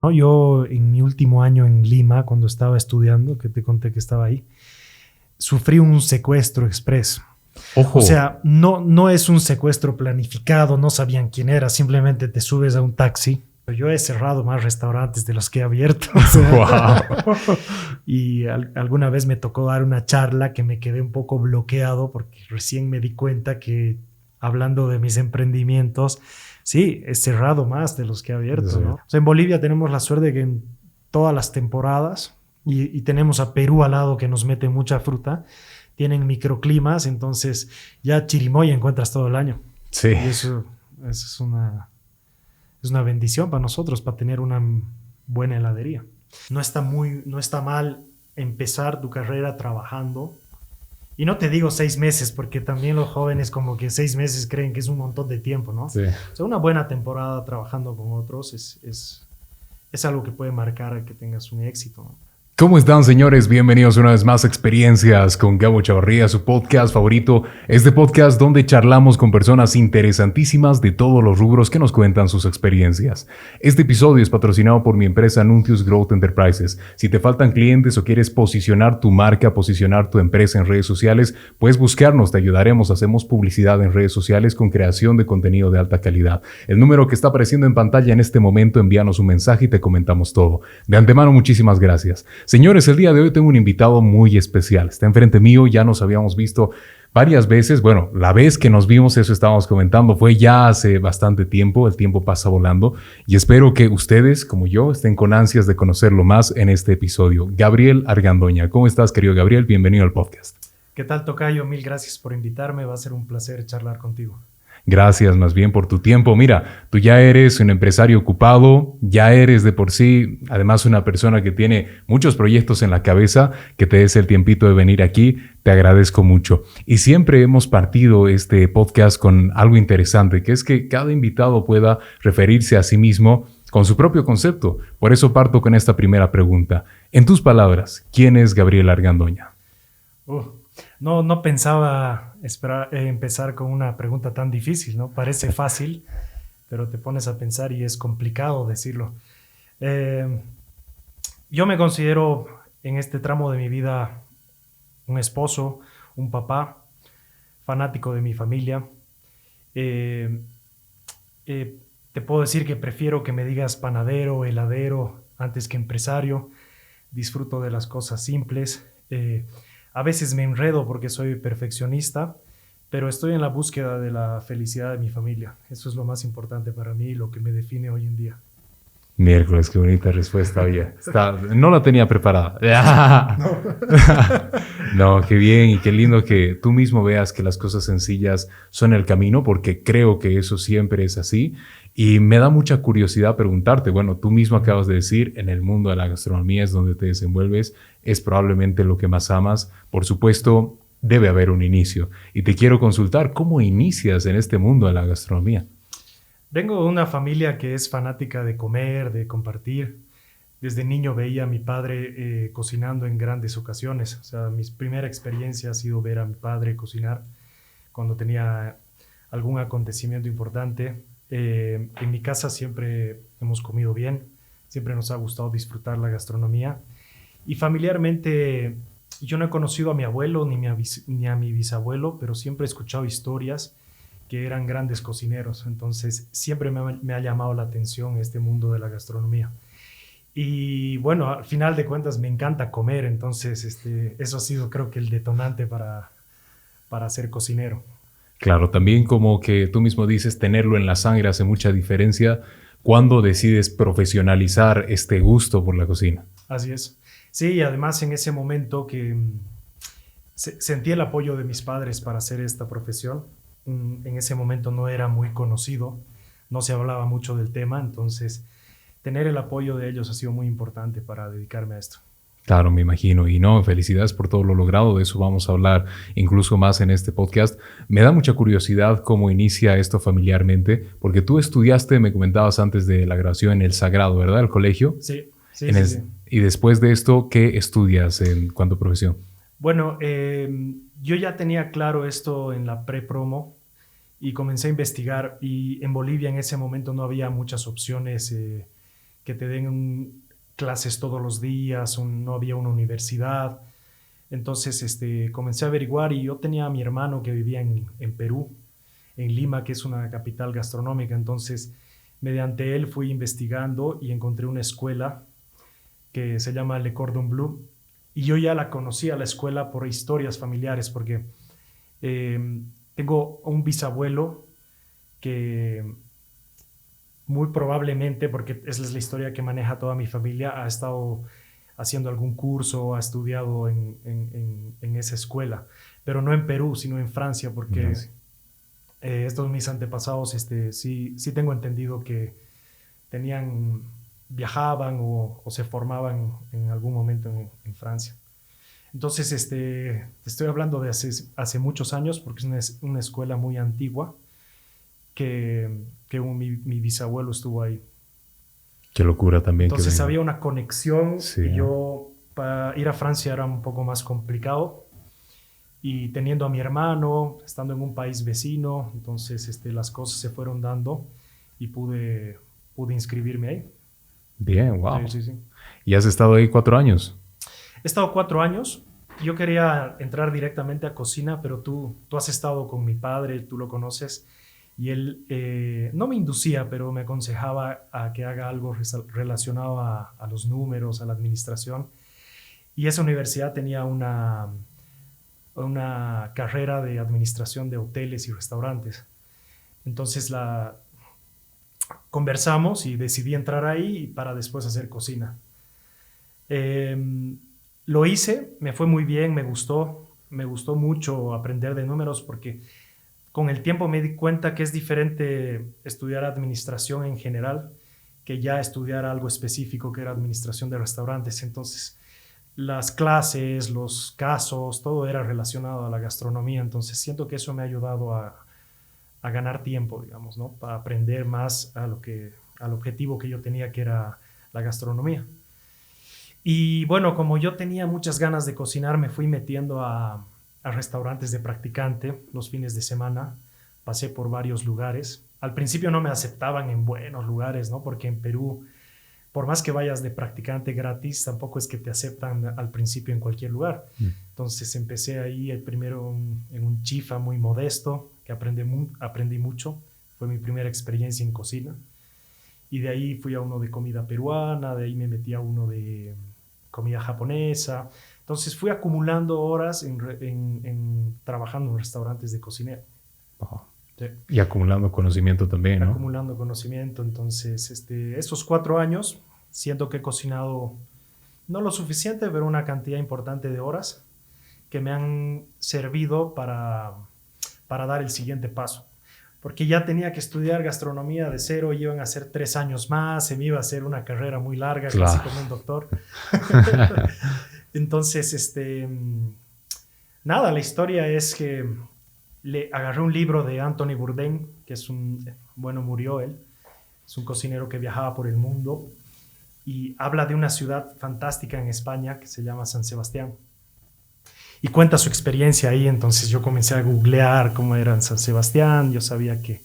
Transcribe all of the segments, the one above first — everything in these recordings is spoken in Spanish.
¿no? Yo en mi último año en Lima, cuando estaba estudiando, que te conté que estaba ahí, sufrí un secuestro express. Ojo. O sea, no es un secuestro planificado, no sabían quién era, simplemente te subes a un taxi. Yo he cerrado más restaurantes de los que he abierto. O sea, Wow. y alguna vez me tocó dar una charla que me quedé un poco bloqueado porque recién me di cuenta que hablando de mis emprendimientos, sí, he cerrado más de los que he abierto, ¿no? O sea, en Bolivia tenemos la suerte de que en todas las temporadas, y tenemos a Perú al lado que nos mete mucha fruta, tienen microclimas, entonces ya chirimoya encuentras todo el año. Sí. Y eso es una bendición para nosotros, para tener una buena heladería. No está mal empezar tu carrera trabajando. Y no te digo 6 meses, porque también los jóvenes como que 6 meses creen que es un montón de tiempo, ¿no? Sí. O sea, una buena temporada trabajando con otros es algo que puede marcar que tengas un éxito, ¿no? ¿Cómo están, señores? Bienvenidos una vez más a Experiencias con Gabo Chavarría, su podcast favorito. Este podcast donde charlamos con personas interesantísimas de todos los rubros que nos cuentan sus experiencias. Este episodio es patrocinado por mi empresa Nuntius Growth Enterprises. Si te faltan clientes o quieres posicionar tu marca, posicionar tu empresa en redes sociales, puedes buscarnos, te ayudaremos. Hacemos publicidad en redes sociales con creación de contenido de alta calidad. El número que está apareciendo en pantalla en este momento, envíanos un mensaje y te comentamos todo. De antemano, muchísimas gracias. Señores, el día de hoy tengo un invitado muy especial. Está enfrente mío, ya nos habíamos visto varias veces. Bueno, la vez que nos vimos, eso estábamos comentando, fue ya hace bastante tiempo. El tiempo pasa volando y espero que ustedes, como yo, estén con ansias de conocerlo más en este episodio. Gabriel Argandoña. ¿Cómo estás, querido Gabriel? Bienvenido al podcast. ¿Qué tal, tocayo? Mil gracias por invitarme. Va a ser un placer charlar contigo. Gracias más bien por tu tiempo. Mira, tú ya eres un empresario ocupado, ya eres de por sí, además una persona que tiene muchos proyectos en la cabeza, que te des el tiempito de venir aquí, te agradezco mucho. Y siempre hemos partido este podcast con algo interesante, que es que cada invitado pueda referirse a sí mismo con su propio concepto. Por eso parto con esta primera pregunta. En tus palabras, ¿quién es Gabriel Argandoña? No pensaba empezar con una pregunta tan difícil, ¿no? Parece fácil, pero te pones a pensar y es complicado decirlo. Yo me considero en este tramo de mi vida un esposo, un papá, fanático de mi familia. Te puedo decir que prefiero que me digas panadero, heladero, antes que empresario. Disfruto de las cosas simples. A veces me enredo porque soy perfeccionista, pero estoy en la búsqueda de la felicidad de mi familia. Eso es lo más importante para mí y lo que me define hoy en día. Miércoles, qué bonita respuesta, oye. No la tenía preparada. No, qué bien y qué lindo que tú mismo veas que las cosas sencillas son el camino, porque creo que eso siempre es así. Y me da mucha curiosidad preguntarte, bueno, tú mismo acabas de decir, en el mundo de la gastronomía es donde te desenvuelves, es probablemente lo que más amas. Por supuesto, debe haber un inicio. Y te quiero consultar, ¿cómo inicias en este mundo de la gastronomía? Vengo de una familia que es fanática de comer, de compartir. Desde niño veía a mi padre cocinando en grandes ocasiones. O sea, mi primera experiencia ha sido ver a mi padre cocinar cuando tenía algún acontecimiento importante. En mi casa siempre hemos comido bien, siempre nos ha gustado disfrutar la gastronomía. Y familiarmente, yo no he conocido a mi abuelo ni a mi bisabuelo, pero siempre he escuchado historias que eran grandes cocineros. Entonces, siempre me ha llamado la atención este mundo de la gastronomía. Y bueno, al final de cuentas me encanta comer, entonces eso ha sido, creo que, el detonante para ser cocinero. Claro, también como que tú mismo dices, tenerlo en la sangre hace mucha diferencia cuando decides profesionalizar este gusto por la cocina. Así es. Sí, y además en ese momento que sentí el apoyo de mis padres para hacer esta profesión. En ese momento no era muy conocido, no se hablaba mucho del tema, entonces tener el apoyo de ellos ha sido muy importante para dedicarme a esto. Claro, me imagino. Y no, felicidades por todo lo logrado. De eso vamos a hablar incluso más en este podcast. Me da mucha curiosidad cómo inicia esto familiarmente, porque tú estudiaste, me comentabas antes de la grabación, en el Sagrado, ¿verdad? El colegio. Sí. Y después de esto, ¿qué estudias en cuanto a profesión? Bueno, yo ya tenía claro esto en la pre-promo y comencé a investigar, y en Bolivia en ese momento no había muchas opciones que te den clases todos los días, no había una universidad. Entonces comencé a averiguar y yo tenía a mi hermano que vivía en Perú, en Lima, que es una capital gastronómica. Entonces, mediante él fui investigando y encontré una escuela que se llama Le Cordon Bleu. Y yo ya la conocí a la escuela por historias familiares, porque tengo un bisabuelo que muy probablemente, porque esa es la historia que maneja toda mi familia, ha estado haciendo algún curso, ha estudiado en esa escuela, pero no en Perú, sino en Francia, porque estos mis antepasados, sí tengo entendido que viajaban o se formaban en algún momento en Francia. Entonces, te estoy hablando de hace muchos años, porque es una escuela muy antigua, que mi bisabuelo estuvo ahí. Qué locura también. Entonces había una conexión. Sí, y yo, para ir a Francia era un poco más complicado. Y teniendo a mi hermano, estando en un país vecino, entonces las cosas se fueron dando y pude inscribirme ahí. Bien, wow. Sí. ¿Y has estado ahí 4 años? He estado 4 años. Yo quería entrar directamente a cocina, pero tú has estado con mi padre, tú lo conoces. Y él no me inducía, pero me aconsejaba a que haga algo relacionado a los números, a la administración. Y esa universidad tenía una carrera de administración de hoteles y restaurantes. Entonces conversamos y decidí entrar ahí para después hacer cocina. Lo hice, me fue muy bien, me gustó mucho aprender de números, porque con el tiempo me di cuenta que es diferente estudiar administración en general que ya estudiar algo específico que era administración de restaurantes. Entonces, las clases, los casos, todo era relacionado a la gastronomía. Entonces, siento que eso me ha ayudado a ganar tiempo, digamos, ¿no? Para aprender más al objetivo que yo tenía, que era la gastronomía. Y bueno, como yo tenía muchas ganas de cocinar, me fui metiendo a restaurantes de practicante los fines de semana. Pasé por varios lugares. Al principio no me aceptaban en buenos lugares, ¿no? Porque en Perú, por más que vayas de practicante gratis, tampoco es que te aceptan al principio en cualquier lugar. Entonces empecé ahí primero en un chifa muy modesto, que aprendí mucho. Fue mi primera experiencia en cocina. Y de ahí fui a uno de comida peruana, de ahí me metí a uno de comida japonesa. Entonces fui acumulando horas trabajando en restaurantes de cocinero. Oh. Sí. Y acumulando conocimiento también, ¿no? Acumulando conocimiento. Entonces, esos 4 años, siento que he cocinado no lo suficiente, pero una cantidad importante de horas que me han servido para dar el siguiente paso. Porque ya tenía que estudiar gastronomía de cero, iban a ser 3 años más, se me iba a hacer una carrera muy larga, claro, casi como un doctor. Entonces, nada, la historia es que le agarré un libro de Anthony Bourdain, que murió él, es un cocinero que viajaba por el mundo y habla de una ciudad fantástica en España que se llama San Sebastián. Y cuenta su experiencia ahí. Entonces yo comencé a googlear cómo era en San Sebastián. Yo sabía que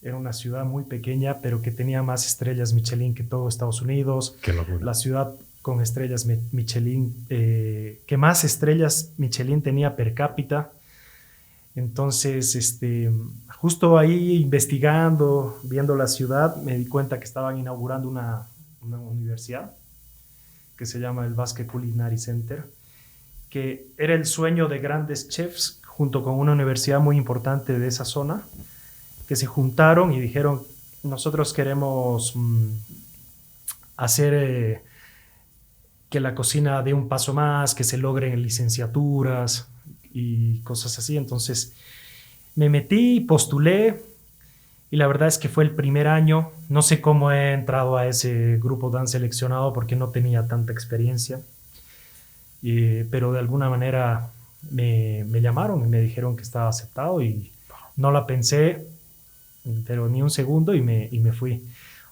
era una ciudad muy pequeña, pero que tenía más estrellas Michelin que todo Estados Unidos. Qué locura. La ciudad con estrellas Michelin, que más estrellas Michelin tenía per cápita. Entonces, justo ahí investigando, viendo la ciudad, me di cuenta que estaban inaugurando una universidad que se llama el Basque Culinary Center, que era el sueño de grandes chefs junto con una universidad muy importante de esa zona, que se juntaron y dijeron: nosotros queremos hacer que la cocina dé un paso más, que se logren licenciaturas y cosas así. Entonces me metí, postulé, y la verdad es que fue el primer año. No sé cómo he entrado a ese grupo tan seleccionado porque no tenía tanta experiencia. Pero de alguna manera me llamaron y me dijeron que estaba aceptado, y no la pensé, pero ni un segundo, y me fui.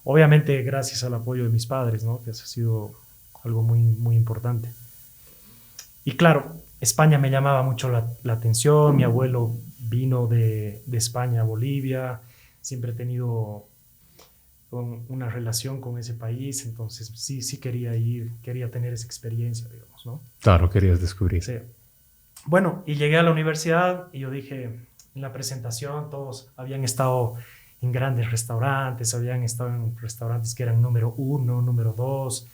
Obviamente gracias al apoyo de mis padres, ¿no? Que eso ha sido algo muy, muy importante. Y claro, España me llamaba mucho la atención. Mi abuelo vino de España a Bolivia. Siempre he tenido con una relación con ese país, entonces sí quería ir, quería tener esa experiencia, digamos, ¿no? Claro, querías descubrir. Sí. Bueno, y llegué a la universidad y yo dije, en la presentación todos habían estado en grandes restaurantes, habían estado en restaurantes que eran número 1, número 2,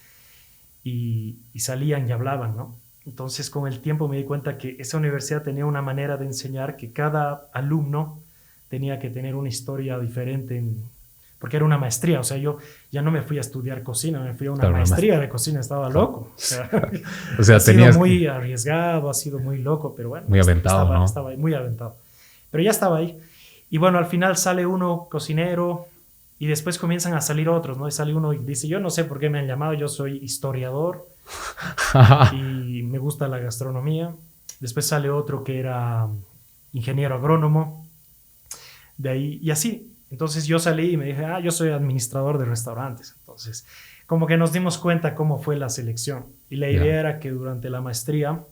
y salían y hablaban, ¿no? Entonces, con el tiempo me di cuenta que esa universidad tenía una manera de enseñar que cada alumno tenía que tener una historia diferente, porque era una maestría. O sea, yo ya no me fui a estudiar cocina, me fui a una maestría de cocina, estaba loco. O sea, ha sido muy arriesgado, ha sido muy loco, pero bueno. Muy aventado, ¿no? Estaba ahí, muy aventado. Pero ya estaba ahí. Y bueno, al final sale uno cocinero y después comienzan a salir otros, ¿no? Y sale uno y dice, yo no sé por qué me han llamado, yo soy historiador y me gusta la gastronomía. Después sale otro que era ingeniero agrónomo. De ahí, y así. Entonces yo salí y me dije, yo soy administrador de restaurantes. Entonces, como que nos dimos cuenta cómo fue la selección. Y la idea era que durante la maestría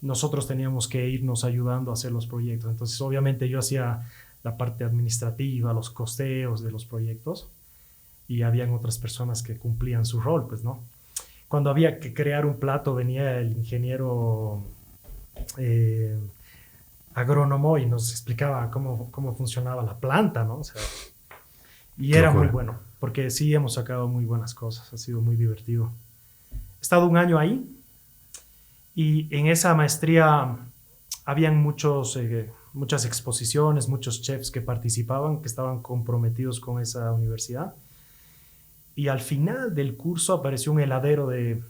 nosotros teníamos que irnos ayudando a hacer los proyectos. Entonces, obviamente yo hacía la parte administrativa, los costeos de los proyectos, y habían otras personas que cumplían su rol, pues, ¿no? Cuando había que crear un plato, venía el ingeniero agrónomo y nos explicaba cómo funcionaba la planta, ¿no? O sea, y era muy bueno, porque sí hemos sacado muy buenas cosas, ha sido muy divertido. He estado un año ahí y en esa maestría habían muchas exposiciones, muchos chefs que participaban, que estaban comprometidos con esa universidad. Y al final del curso apareció un heladero en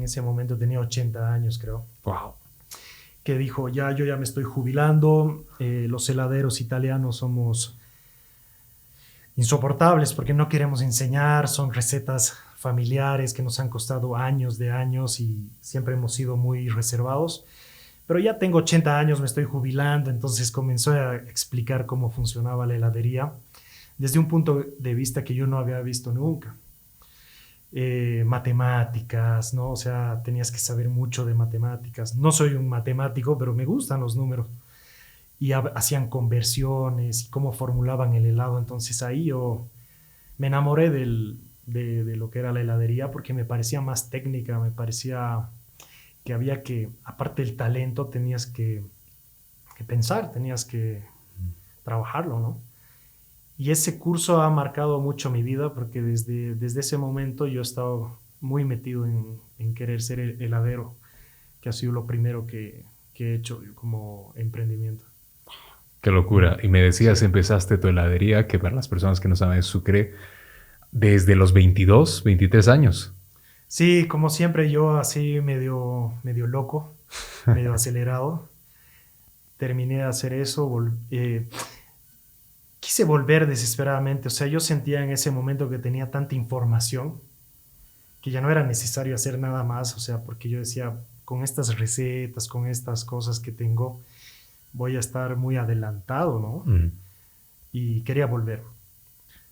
ese momento tenía 80 años, creo. Wow. Que dijo, yo ya me estoy jubilando, los heladeros italianos somos insoportables porque no queremos enseñar, son recetas familiares que nos han costado años de años y siempre hemos sido muy reservados. Pero ya tengo 80 años, me estoy jubilando, entonces comenzó a explicar cómo funcionaba la heladería desde un punto de vista que yo no había visto nunca. Matemáticas, ¿no? O sea, tenías que saber mucho de matemáticas. No soy un matemático, pero me gustan los números. Y hacían conversiones y cómo formulaban el helado. Entonces ahí yo me enamoré de lo que era la heladería porque me parecía más técnica, me parecía que había que, aparte del talento, tenías que pensar, tenías que trabajarlo, ¿no? Y ese curso ha marcado mucho mi vida porque desde ese momento yo he estado muy metido en querer ser heladero, que ha sido lo primero que he hecho como emprendimiento. Qué locura. Y me decías, empezaste tu heladería, que para las personas que no saben Sucre, desde los 22, 23 años. Sí, como siempre yo así medio loco, medio acelerado. Terminé de hacer eso, quise volver desesperadamente. O sea, yo sentía en ese momento que tenía tanta información que ya no era necesario hacer nada más. O sea, porque yo decía, con estas recetas, con estas cosas que tengo, voy a estar muy adelantado, ¿no? Y quería volver.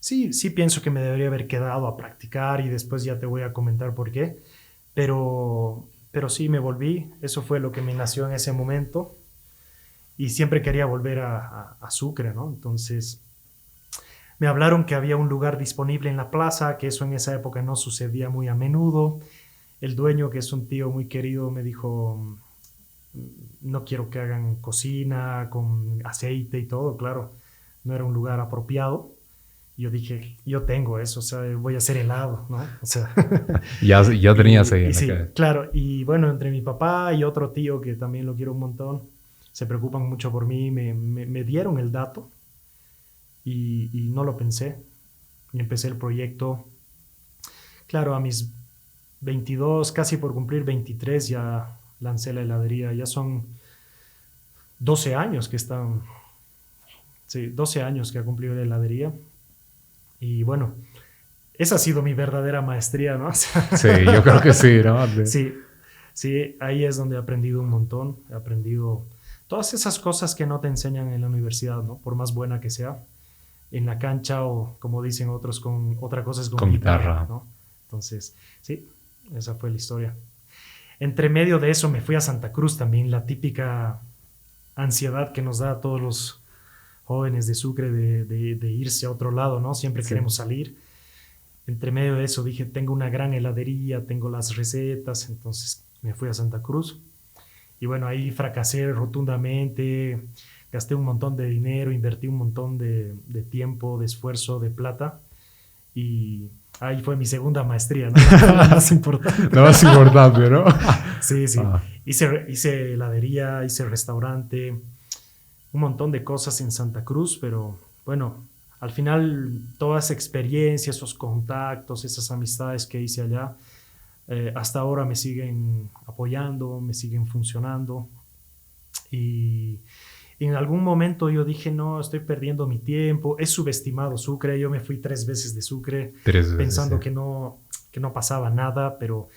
Sí pienso que me debería haber quedado a practicar y después ya te voy a comentar por qué. Pero sí me volví. Eso fue lo que me nació en ese momento. Y siempre quería volver a Sucre, ¿no? Entonces me hablaron que había un lugar disponible en la plaza, que eso en esa época no sucedía muy a menudo. El dueño, que es un tío muy querido, me dijo, no quiero que hagan cocina con aceite y todo, claro, no era un lugar apropiado. Yo dije, yo tengo eso, o sea, voy a hacer helado, ¿no? O sea, ya tenías ahí en la sí, cabeza. claro, y bueno, entre mi papá y otro tío que también lo quiero un montón, se preocupan mucho por mí, me dieron el dato y no lo pensé. Y empecé el proyecto. Claro, a mis 22, casi por cumplir 23, ya lancé la heladería. Ya son 12 años que están... Sí, 12 años que ha cumplido la heladería. Y bueno, esa ha sido mi verdadera maestría, ¿no? Sí, yo creo que sí, ¿no? Sí, ahí es donde he aprendido un montón. He aprendido todas esas cosas que no te enseñan en la universidad, ¿no? Por más buena que sea. En la cancha o, como dicen otros, otra cosa es con guitarra, ¿no? Entonces, sí, esa fue la historia. Entre medio de eso me fui a Santa Cruz también, la típica ansiedad que nos da a todos los jóvenes de Sucre de irse a otro lado, ¿no? Siempre queremos salir. entre medio de eso dije, tengo una gran heladería, tengo las recetas, entonces me fui a Santa Cruz. Y bueno, ahí fracasé rotundamente, gasté un montón de dinero, invertí un montón de tiempo, de esfuerzo, de plata. Y ahí fue mi segunda maestría, ¿no? La más importante. Lo más importante, ¿no? Sí, sí. Ah. Hice heladería, hice restaurante, un montón de cosas en Santa Cruz, pero bueno, al final toda esa experiencia, esos contactos, esas amistades que hice allá, hasta ahora me siguen apoyando, me siguen funcionando. Y en algún momento yo dije, no, estoy perdiendo mi tiempo, he subestimado Sucre, yo me fui 3 veces de Sucre 3 veces, pensando sí. que no pasaba nada, pero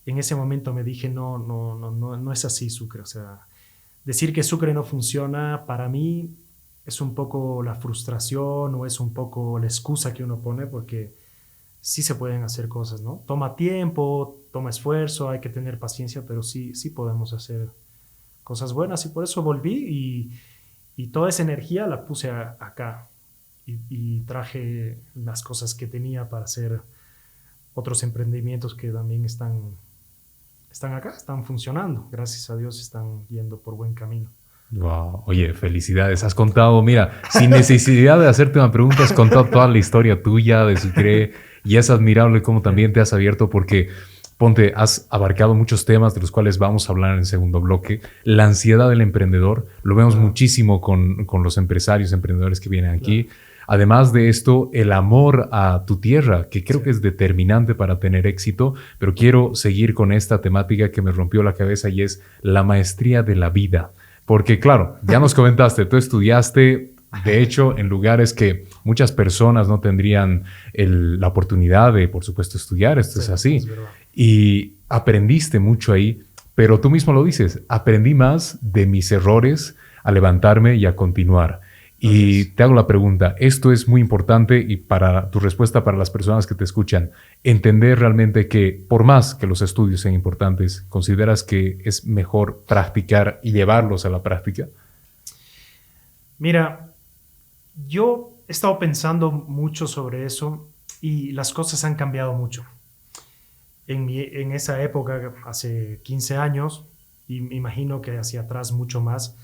en ese momento me dije, no es así Sucre. O sea, decir que Sucre no funciona para mí es un poco la frustración o es un poco la excusa que uno pone porque sí se pueden hacer cosas, ¿no? Toma tiempo, toma esfuerzo, hay que tener paciencia, pero sí podemos hacer cosas buenas y por eso volví y toda esa energía la puse acá y traje las cosas que tenía para hacer otros emprendimientos que también están acá, están funcionando. Gracias a Dios están yendo por buen camino. Wow. Oye, felicidades. Has contado, mira, sin necesidad de hacerte una pregunta, has contado toda la historia tuya de Sucre y es admirable cómo también te has abierto porque, ponte, has abarcado muchos temas de los cuales vamos a hablar en el segundo bloque. La ansiedad del emprendedor, lo vemos muchísimo con los empresarios, emprendedores que vienen aquí. Además de esto, el amor a tu tierra, que creo que es determinante para tener éxito, pero quiero seguir con esta temática que me rompió la cabeza y es la maestría de la vida. Porque claro, ya nos comentaste, tú estudiaste, de hecho, en lugares que muchas personas no tendrían la oportunidad de, por supuesto, estudiar, esto es así. Es verdad. Y aprendiste mucho ahí, pero tú mismo lo dices, aprendí más de mis errores a levantarme y a continuar. Y te hago la pregunta, esto es muy importante y para tu respuesta para las personas que te escuchan, entender realmente que por más que los estudios sean importantes, ¿consideras que es mejor practicar y llevarlos a la práctica? Mira, yo he estado pensando mucho sobre eso y las cosas han cambiado mucho. En esa época, hace 15 años, y me imagino que hacia atrás mucho más,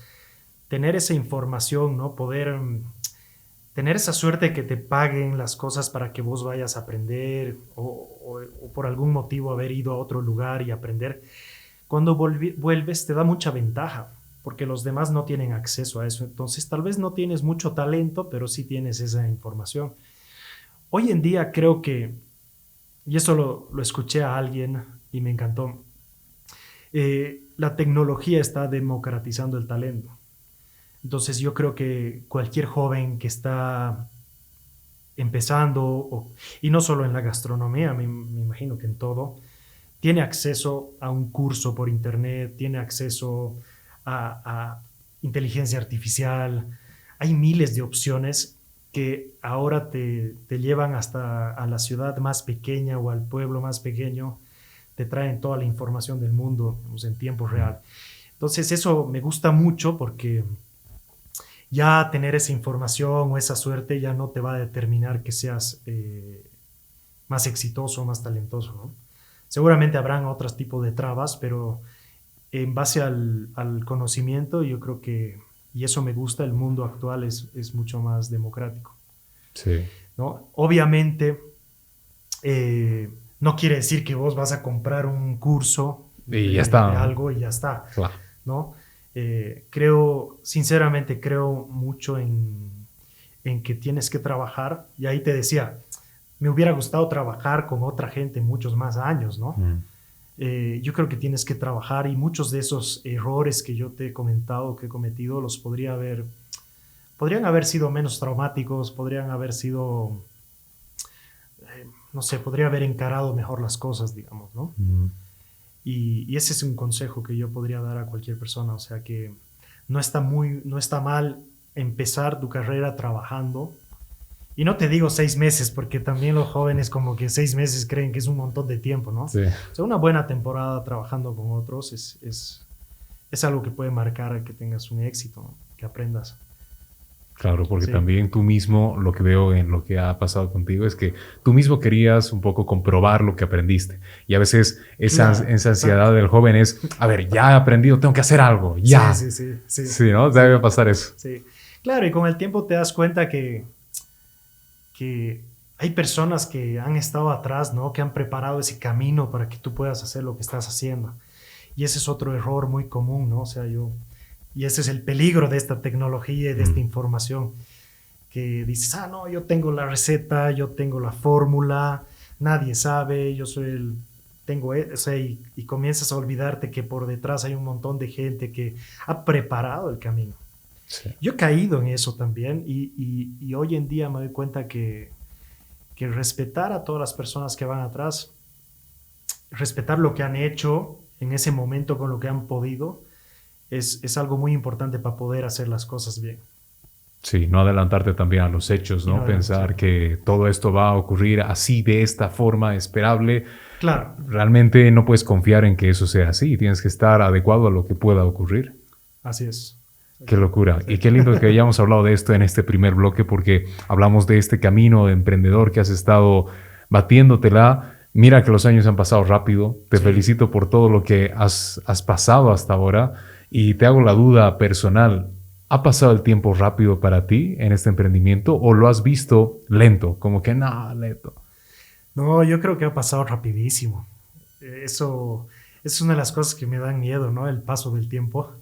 tener esa información, ¿no? Poder tener esa suerte de que te paguen las cosas para que vos vayas a aprender o por algún motivo haber ido a otro lugar y aprender. Cuando vuelves te da mucha ventaja porque los demás no tienen acceso a eso. Entonces tal vez no tienes mucho talento, pero sí tienes esa información. Hoy en día creo que, y eso lo escuché a alguien y me encantó, la tecnología está democratizando el talento. Entonces yo creo que cualquier joven que está empezando, y no solo en la gastronomía, me imagino que en todo, tiene acceso a un curso por internet, tiene acceso a inteligencia artificial. Hay miles de opciones que ahora te llevan hasta a la ciudad más pequeña o al pueblo más pequeño, te traen toda la información del mundo, pues, en tiempo real. Entonces eso me gusta mucho porque ya tener esa información o esa suerte ya no te va a determinar que seas más exitoso o más talentoso, ¿no? Seguramente habrán otros tipos de trabas, pero en base al conocimiento yo creo que, y eso me gusta, el mundo actual es mucho más democrático. Sí. ¿No? Obviamente no quiere decir que vos vas a comprar un curso Y ya está, de ¿no? algo y ya está, Claro. ¿no? Sinceramente creo mucho en que tienes que trabajar, y ahí te decía, me hubiera gustado trabajar con otra gente muchos más años, ¿no? Yo creo que tienes que trabajar y muchos de esos errores que yo te he comentado, que he cometido, podrían haber sido menos traumáticos, podrían haber sido, no sé, podría haber encarado mejor las cosas, digamos, ¿no? Y ese es un consejo que yo podría dar a cualquier persona, o sea que no está mal empezar tu carrera trabajando. Y no te digo 6 meses, porque también los jóvenes como que 6 meses creen que es un montón de tiempo, ¿no? Sí. O sea, una buena temporada trabajando con otros es algo que puede marcar que tengas un éxito, ¿no? Que aprendas. Claro, porque Sí, también tú mismo, lo que veo en lo que ha pasado contigo es que tú mismo querías un poco comprobar lo que aprendiste. Y a veces claro, esa ansiedad exacto. del joven es, a ver, ya he aprendido, tengo que hacer algo, Sí, ya. sí, sí, sí, Sí, ¿no? sí, Debe pasar eso. sí. Claro, y con el tiempo te das cuenta que hay personas que han estado atrás, ¿no? Que han preparado ese camino para que tú puedas hacer lo que estás haciendo. Y ese es otro error muy común, ¿no? O sea, y ese es el peligro de esta tecnología y de esta Mm, información, que dices, ah, no, yo tengo la receta, yo tengo la fórmula, nadie sabe, yo soy el, tengo, o sea, y comienzas a olvidarte que por detrás hay un montón de gente que ha preparado el camino. sí. Yo he caído en eso también y hoy en día me doy cuenta que respetar a todas las personas que van atrás, respetar lo que han hecho en ese momento con lo que han podido, es algo muy importante para poder hacer las cosas bien. Sí, no adelantarte también a los hechos, Y no ¿no? adelantarse. Pensar que todo esto va a ocurrir así, de esta forma esperable. Claro, Realmente no puedes confiar en que eso sea así. Tienes que estar adecuado a lo que pueda ocurrir. así es. Qué locura. Sí. Y qué lindo que hayamos hablado de esto en este primer bloque porque hablamos de este camino de emprendedor que has estado batiéndotela. Mira que los años han pasado rápido. Te Sí. felicito por todo lo que has pasado hasta ahora. Y te hago la duda personal. ¿Ha pasado el tiempo rápido para ti en este emprendimiento o lo has visto lento? Como que no, lento. No, yo creo que ha pasado rapidísimo. Eso es una de las cosas que me dan miedo, ¿no? El paso del tiempo.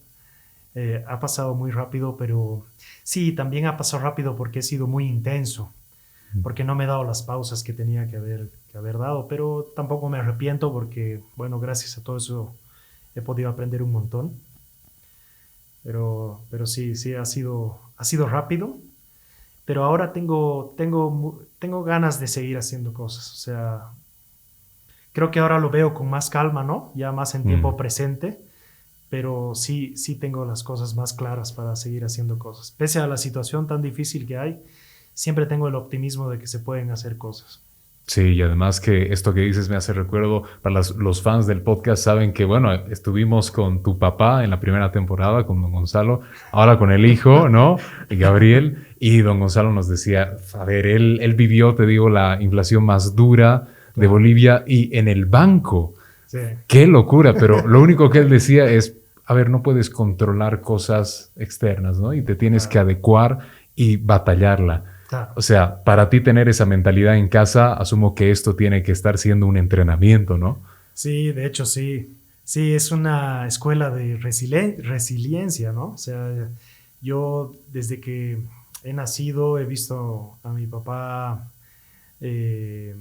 Ha pasado muy rápido, pero sí, también ha pasado rápido porque he sido muy intenso, porque no me he dado las pausas que tenía que haber dado, pero tampoco me arrepiento porque, bueno, gracias a todo eso he podido aprender un montón. Pero sí, sí, ha sido rápido, pero ahora tengo ganas de seguir haciendo cosas. O sea, creo que ahora lo veo con más calma, ¿no? Ya más en Mm. tiempo presente, pero sí, sí tengo las cosas más claras para seguir haciendo cosas. Pese a la situación tan difícil que hay, siempre tengo el optimismo de que se pueden hacer cosas. Sí, y además que esto que dices me hace recuerdo, para los fans del podcast saben que, bueno, estuvimos con tu papá en la primera temporada, con don Gonzalo, ahora con el hijo, ¿no? Gabriel, y don Gonzalo nos decía, a ver, él vivió, te digo, la inflación más dura de Claro, Bolivia y en el banco. sí, Qué locura, pero lo único que él decía es, a ver, no puedes controlar cosas externas, ¿no? Y te tienes que claro, adecuar y batallarla. claro. O sea, para ti tener esa mentalidad en casa, asumo que esto tiene que estar siendo un entrenamiento, ¿no? Sí, de hecho sí. Sí, es una escuela de resiliencia, ¿no? O sea, yo desde que he nacido he visto a mi papá eh,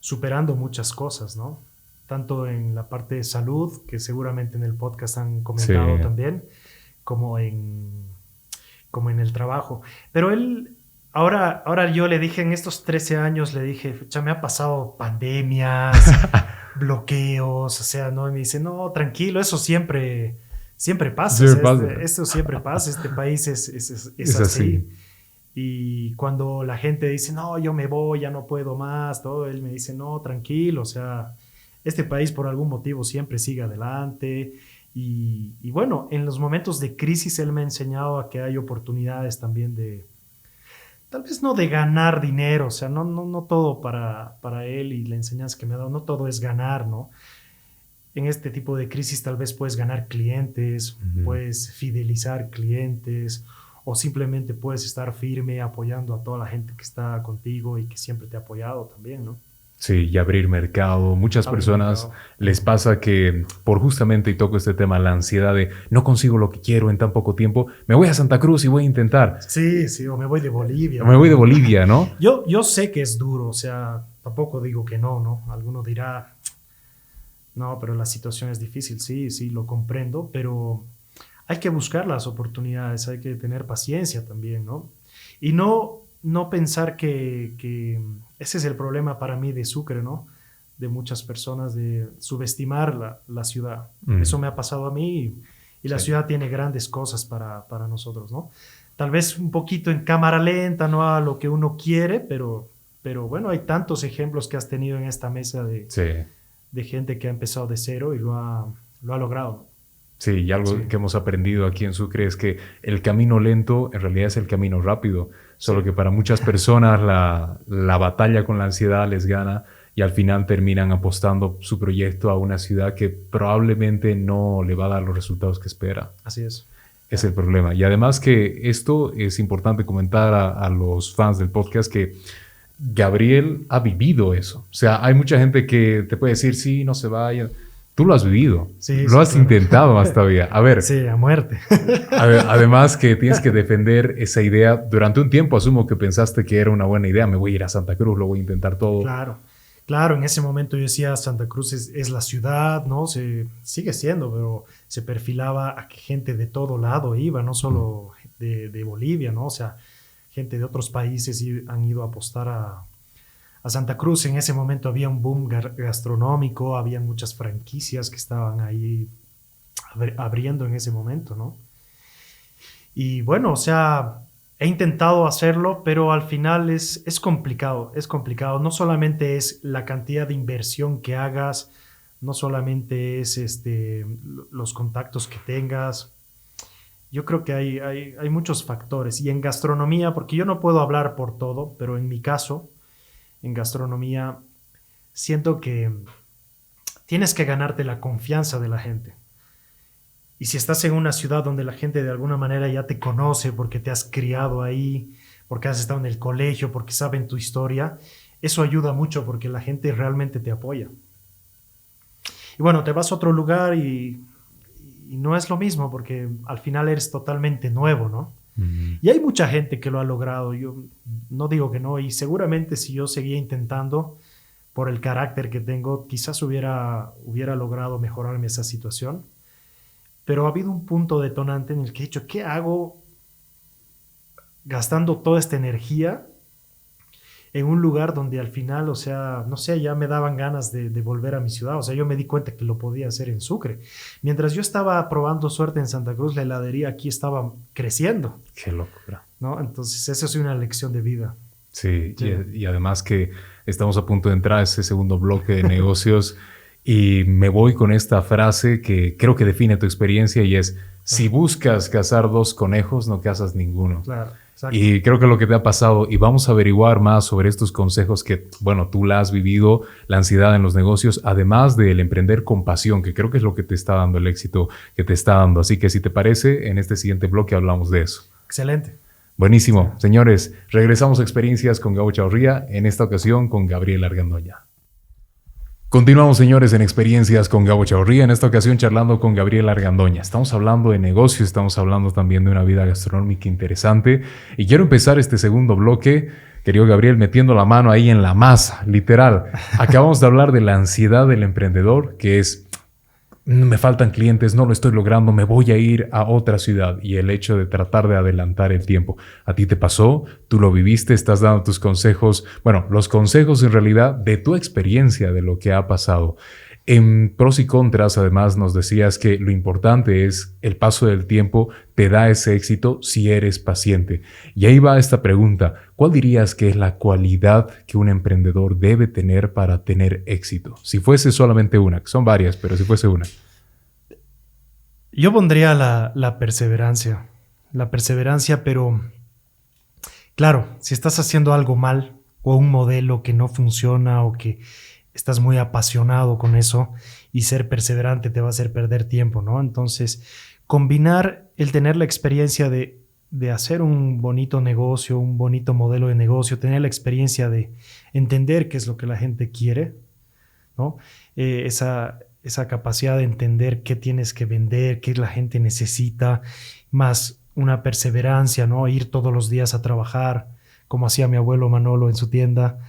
superando muchas cosas, ¿no? Tanto en la parte de salud, que seguramente en el podcast han Sí, comentado también, como en, como en el trabajo. Pero él, ahora yo le dije, en estos 13 años, le dije, ya me ha pasado pandemias, bloqueos, o sea, ¿no? Y me dice, no, tranquilo, eso siempre, siempre pasa, sí o me sea, pasa. esto siempre pasa, este país es Es así. así. Y cuando la gente dice, no, yo me voy, ya no puedo más, todo, él me dice, no, tranquilo, o sea, este país por algún motivo siempre sigue adelante. Y bueno, en los momentos de crisis él me ha enseñado a que hay oportunidades también de, tal vez no de ganar dinero, o sea, no todo para él y la enseñanza que me ha dado, no todo es ganar, ¿no? En este tipo de crisis tal vez puedes ganar clientes, Ujú. puedes fidelizar clientes o simplemente puedes estar firme apoyando a toda la gente que está contigo y que siempre te ha apoyado también, ¿no? Sí, y abrir mercado. Muchas Abrir personas mercado. les pasa que por justamente, y toco este tema, la ansiedad de no consigo lo que quiero en tan poco tiempo, me voy a Santa Cruz y voy a intentar. Sí, sí, o me voy de Bolivia, Me voy de ¿no? Bolivia, ¿no? Yo sé que es duro, o sea, tampoco digo que no, ¿no? Alguno dirá, no, pero la situación es difícil, sí, sí, lo comprendo, pero hay que buscar las oportunidades, hay que tener paciencia también, ¿no? Y no pensar que ese es el problema para mí de Sucre, ¿no? De muchas personas, de subestimar la ciudad. Mm, Eso me ha pasado a mí y la sí. ciudad tiene grandes cosas para nosotros, ¿no? Tal vez un poquito en cámara lenta, no a lo que uno quiere, pero bueno, hay tantos ejemplos que has tenido en esta mesa Sí. de gente que ha empezado de cero y lo ha logrado. Sí, y algo que hemos aprendido aquí en Sucre es que el camino lento en realidad es el camino rápido, solo que para muchas personas la batalla con la ansiedad les gana y al final terminan apostando su proyecto a una ciudad que probablemente no le va a dar los resultados que espera. Así es. Es el problema. Y además que esto es importante comentar a los fans del podcast que Gabriel ha vivido eso. O sea, hay mucha gente que te puede decir, sí, no se vaya. Tú lo has vivido, Sí, lo has claro. intentado más todavía. A ver, Sí, a muerte. además que tienes que defender esa idea. Durante un tiempo asumo que pensaste que era una buena idea. Me voy a ir a Santa Cruz, lo voy a intentar todo. Claro, claro, en ese momento yo decía Santa Cruz es la ciudad, ¿no? Sigue siendo, pero se perfilaba a que gente de todo lado iba, no solo de Bolivia, ¿no? O sea, gente de otros países han ido a apostar a Santa Cruz. En ese momento había un boom gastronómico, había muchas franquicias que estaban ahí abriendo en ese momento, ¿no? Y bueno, o sea, he intentado hacerlo, pero al final es complicado, es complicado. No solamente es la cantidad de inversión que hagas, no solamente es los contactos que tengas. Yo creo que hay muchos factores. Y en gastronomía, porque yo no puedo hablar por todo, pero en mi caso, en gastronomía, siento que tienes que ganarte la confianza de la gente. Y si estás en una ciudad donde la gente de alguna manera ya te conoce porque te has criado ahí, porque has estado en el colegio, porque saben tu historia, eso ayuda mucho porque la gente realmente te apoya. Y bueno, te vas a otro lugar y no es lo mismo porque al final eres totalmente nuevo, ¿no? Y hay mucha gente que lo ha logrado, yo no digo que no, y seguramente si yo seguía intentando, por el carácter que tengo, quizás hubiera logrado mejorarme esa situación. Pero ha habido un punto detonante en el que he dicho, ¿qué hago gastando toda esta energía en un lugar donde al final, o sea, no sé, ya me daban ganas de volver a mi ciudad? O sea, yo me di cuenta que lo podía hacer en Sucre. Mientras yo estaba probando suerte en Santa Cruz, la heladería aquí estaba creciendo. Qué locura. ¿No? Entonces, esa es una lección de vida. Sí, sí. Y además que estamos a punto de entrar a ese segundo bloque de negocios y me voy con esta frase que creo que define tu experiencia y es, si buscas cazar 2 conejos, no cazas ninguno. Claro, exacto. Y creo que lo que te ha pasado, y vamos a averiguar más sobre estos consejos que, bueno, tú la has vivido, la ansiedad en los negocios, además del emprender con pasión, que creo que es lo que te está dando el éxito que te está dando. Así que si te parece, en este siguiente bloque hablamos de eso. Excelente. Buenísimo. Señores, regresamos a Experiencias con Gabo Chavarría, en esta ocasión con Gabriel Argandoña. Continuamos, señores, en Experiencias con Gabo Chavarría, en esta ocasión charlando con Gabriel Argandoña. Estamos hablando de negocios, estamos hablando también de una vida gastronómica interesante y quiero empezar este segundo bloque, querido Gabriel, metiendo la mano ahí en la masa, literal. Acabamos de hablar de la ansiedad del emprendedor, que es, me faltan clientes, no lo estoy logrando, me voy a ir a otra ciudad, y el hecho de tratar de adelantar el tiempo. ¿A ti te pasó? ¿Tú lo viviste? ¿Estás dando tus consejos? Bueno, los consejos en realidad de tu experiencia, de lo que ha pasado. En pros y contras, además, nos decías que lo importante es el paso del tiempo te da ese éxito si eres paciente. Y ahí va esta pregunta. ¿Cuál dirías que es la cualidad que un emprendedor debe tener para tener éxito? Si fuese solamente una, que son varias, pero si fuese una. Yo pondría la perseverancia. La perseverancia, pero claro, si estás haciendo algo mal o un modelo que no funciona o que estás muy apasionado con eso, y ser perseverante te va a hacer perder tiempo, ¿no? Entonces, combinar el tener la experiencia de hacer un bonito negocio, un bonito modelo de negocio, tener la experiencia de entender qué es lo que la gente quiere, ¿no? Esa capacidad de entender qué tienes que vender, qué la gente necesita, más una perseverancia, ¿no? Ir todos los días a trabajar, como hacía mi abuelo Manolo en su tienda.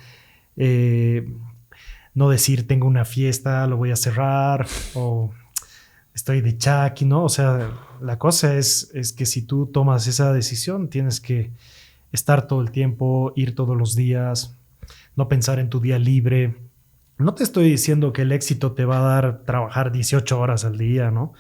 No decir, tengo una fiesta, lo voy a cerrar, o estoy de chaki, ¿no? O sea, la cosa es que si tú tomas esa decisión, tienes que estar todo el tiempo, ir todos los días, no pensar en tu día libre. No te estoy diciendo que el éxito te va a dar trabajar 18 horas al día, ¿no?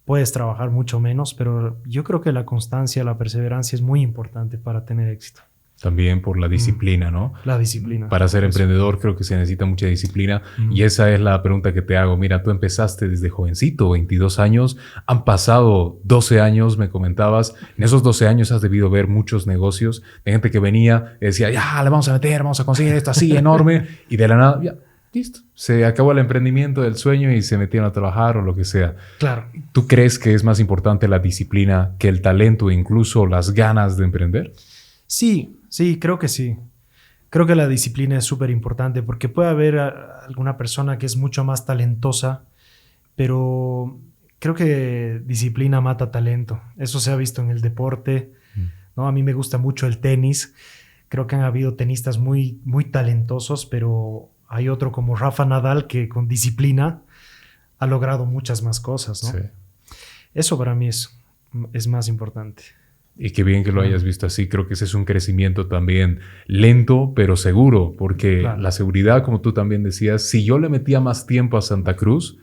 Puedes trabajar mucho menos, pero yo creo que la constancia, la perseverancia es muy importante para tener éxito. También por la disciplina, ¿no? La disciplina. Para ser emprendedor creo que se necesita mucha disciplina. Y esa es la pregunta que te hago. Mira, tú empezaste desde jovencito, 22 años. Han pasado 12 años, me comentabas. En esos 12 años has debido ver muchos negocios de gente que venía y decía, ya, le vamos a meter, vamos a conseguir esto así enorme. Y de la nada, ya, listo. Se acabó el emprendimiento del sueño y se metieron a trabajar o lo que sea. Claro. ¿Tú crees que es más importante la disciplina que el talento e incluso las ganas de emprender? Sí, creo que sí. Creo que la disciplina es súper importante porque puede haber alguna persona que es mucho más talentosa, pero creo que disciplina mata talento. Eso se ha visto en el deporte, ¿no? A mí me gusta mucho el tenis. Creo que han habido tenistas muy, muy talentosos, pero hay otro como Rafa Nadal que con disciplina ha logrado muchas más cosas, ¿no? Sí. Eso para mí es más importante. Y qué bien que lo hayas visto así. Creo que ese es un crecimiento también lento, pero seguro, porque la seguridad, como tú también decías, si yo le metía más tiempo a Santa Cruz,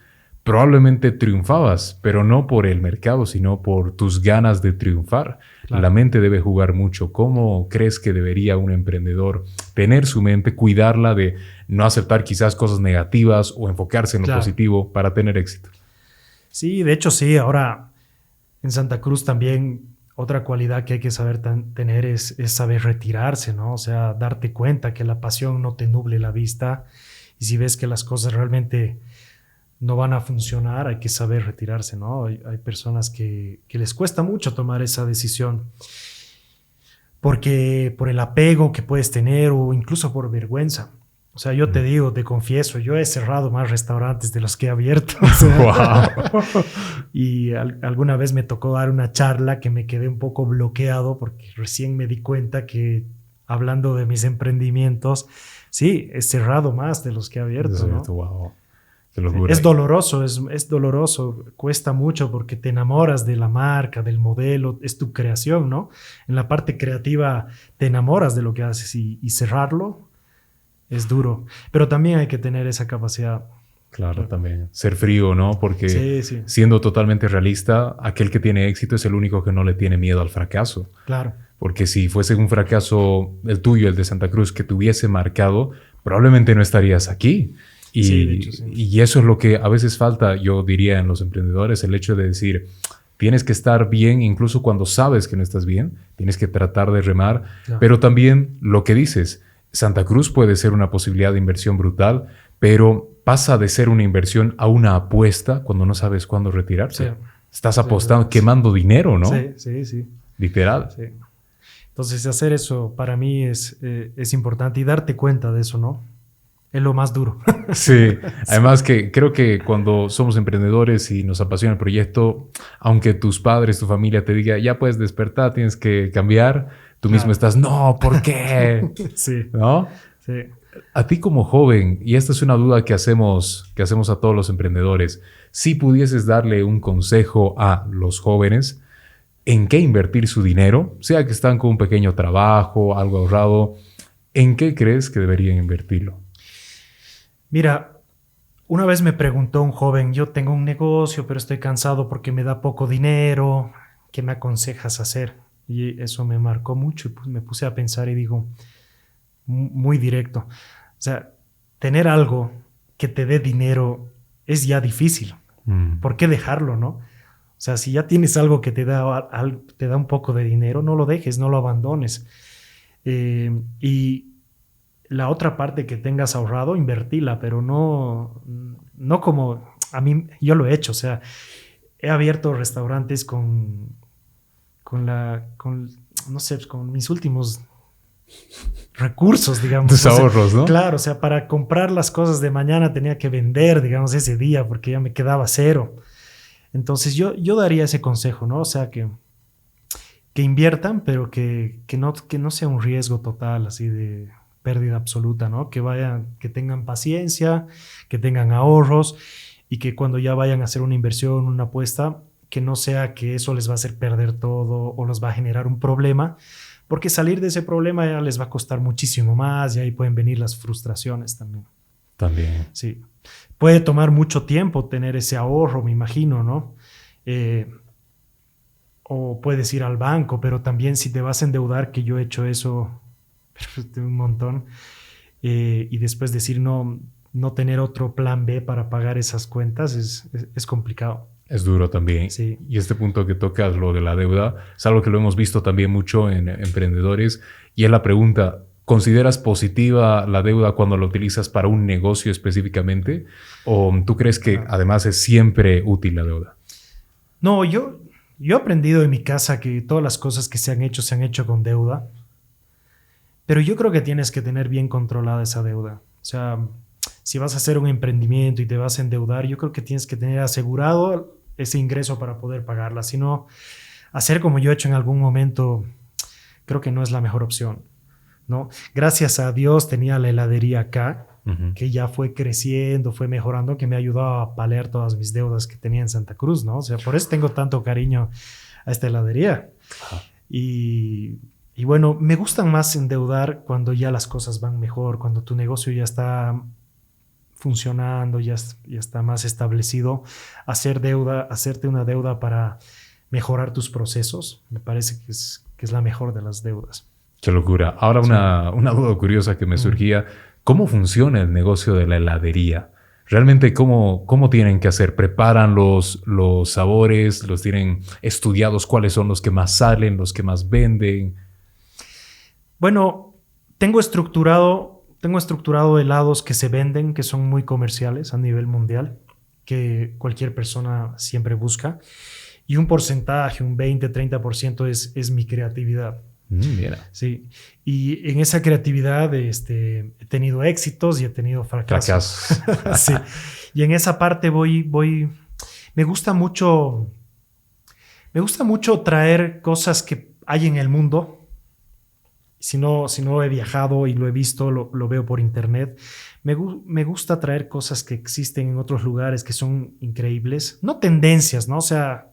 probablemente triunfabas, pero no por el mercado, sino por tus ganas de triunfar. Claro. La mente debe jugar mucho. ¿Cómo crees que debería un emprendedor tener su mente, cuidarla de no aceptar quizás cosas negativas o enfocarse en lo positivo para tener éxito? Sí, de hecho sí. Ahora, en Santa Cruz también otra cualidad que hay que saber tener es saber retirarse, ¿no? O sea, darte cuenta que la pasión no te nuble la vista y si ves que las cosas realmente no van a funcionar, hay que saber retirarse, ¿no? Hay personas que les cuesta mucho tomar esa decisión porque por el apego que puedes tener o incluso por vergüenza. O sea, yo te digo, te confieso, yo he cerrado más restaurantes de los que he abierto. O sea, wow. Y alguna vez me tocó dar una charla que me quedé un poco bloqueado porque recién me di cuenta que hablando de mis emprendimientos, sí, he cerrado más de los que he abierto, ¿no? Wow. Es doloroso, es doloroso, cuesta mucho porque te enamoras de la marca, del modelo, es tu creación, ¿no? En la parte creativa te enamoras de lo que haces y cerrarlo es duro, pero también hay que tener esa capacidad. Claro, también. Ser frío, ¿no? Porque siendo totalmente realista, aquel que tiene éxito es el único que no le tiene miedo al fracaso. Claro. Porque si fuese un fracaso el tuyo, el de Santa Cruz, que te hubiese marcado, probablemente no estarías aquí. Y, de hecho, y eso es lo que a veces falta, yo diría, en los emprendedores, el hecho de decir, tienes que estar bien incluso cuando sabes que no estás bien, tienes que tratar de remar, pero también lo que dices, Santa Cruz puede ser una posibilidad de inversión brutal, pero pasa de ser una inversión a una apuesta cuando no sabes cuándo retirarse. Sí. Estás apostando, quemando dinero, ¿no? Sí. Literal. Sí. Entonces, hacer eso para mí es importante y darte cuenta de eso, ¿no? Es lo más duro. Sí, además que creo que cuando somos emprendedores y nos apasiona el proyecto, aunque tus padres, tu familia te diga, ya puedes despertar, tienes que cambiar, tú mismo estás, no, ¿por qué? Sí. ¿No? Sí. A ti como joven, y esta es una duda que hacemos a todos los emprendedores, si pudieses darle un consejo a los jóvenes en qué invertir su dinero, sea que están con un pequeño trabajo, algo ahorrado, ¿en qué crees que deberían invertirlo? Mira, una vez me preguntó un joven, yo tengo un negocio, pero estoy cansado porque me da poco dinero, ¿qué me aconsejas hacer? Y eso me marcó mucho y pues me puse a pensar y digo, muy directo, o sea, tener algo que te dé dinero es ya difícil. ¿Por qué dejarlo, no? O sea, si ya tienes algo que te da un poco de dinero, no lo dejes, no lo abandones. Y la otra parte que tengas ahorrado, invertila, pero no como a mí, yo lo he hecho, o sea, he abierto restaurantes con mis últimos recursos, digamos. Tus ahorros, ¿no? Claro, o sea, para comprar las cosas de mañana tenía que vender, digamos, ese día, porque ya me quedaba cero. Entonces yo daría ese consejo, ¿no? O sea, que inviertan, pero que no sea un riesgo total, así de pérdida absoluta, ¿no? Que tengan paciencia, que tengan ahorros y que cuando ya vayan a hacer una inversión, una apuesta, que no sea que eso les va a hacer perder todo o les va a generar un problema, porque salir de ese problema ya les va a costar muchísimo más y ahí pueden venir las frustraciones también. También. Sí. Puede tomar mucho tiempo tener ese ahorro, me imagino, ¿no? O puedes ir al banco, pero también si te vas a endeudar, que yo he hecho eso un montón. Y después decir no tener otro plan B para pagar esas cuentas es complicado. Es duro también. Sí. Y este punto que tocas, lo de la deuda, es algo que lo hemos visto también mucho en emprendedores. Y es la pregunta, ¿consideras positiva la deuda cuando la utilizas para un negocio específicamente? ¿O tú crees que además es siempre útil la deuda? No, yo he aprendido en mi casa que todas las cosas que se han hecho con deuda. Pero yo creo que tienes que tener bien controlada esa deuda. O sea, si vas a hacer un emprendimiento y te vas a endeudar, yo creo que tienes que tener asegurado ese ingreso para poder pagarla. Si no, hacer como yo he hecho en algún momento, creo que no es la mejor opción, ¿no? Gracias a Dios tenía la heladería acá, que ya fue creciendo, fue mejorando, que me ha ayudado a paliar todas mis deudas que tenía en Santa Cruz, ¿no? O sea, por eso tengo tanto cariño a esta heladería. Y bueno, me gustan más endeudar cuando ya las cosas van mejor, cuando tu negocio ya está funcionando, ya está más establecido. Hacerte una deuda para mejorar tus procesos, me parece que es la mejor de las deudas. Qué locura. Ahora una duda curiosa que me surgía. ¿Cómo funciona el negocio de la heladería? ¿Realmente cómo tienen que hacer? ¿Preparan los sabores? ¿Los tienen estudiados? ¿Cuáles son los que más salen, los que más venden? Bueno, tengo estructurado helados que se venden, que son muy comerciales a nivel mundial, que cualquier persona siempre busca. Y un porcentaje, un 20-30% es mi creatividad. Mira. Sí. Y en esa creatividad he tenido éxitos y he tenido fracasos. Sí. Y en esa parte me gusta mucho traer cosas que hay en el mundo. Si no he viajado y lo he visto, lo veo por internet. Me gusta traer cosas que existen en otros lugares que son increíbles. No tendencias, ¿no? O sea,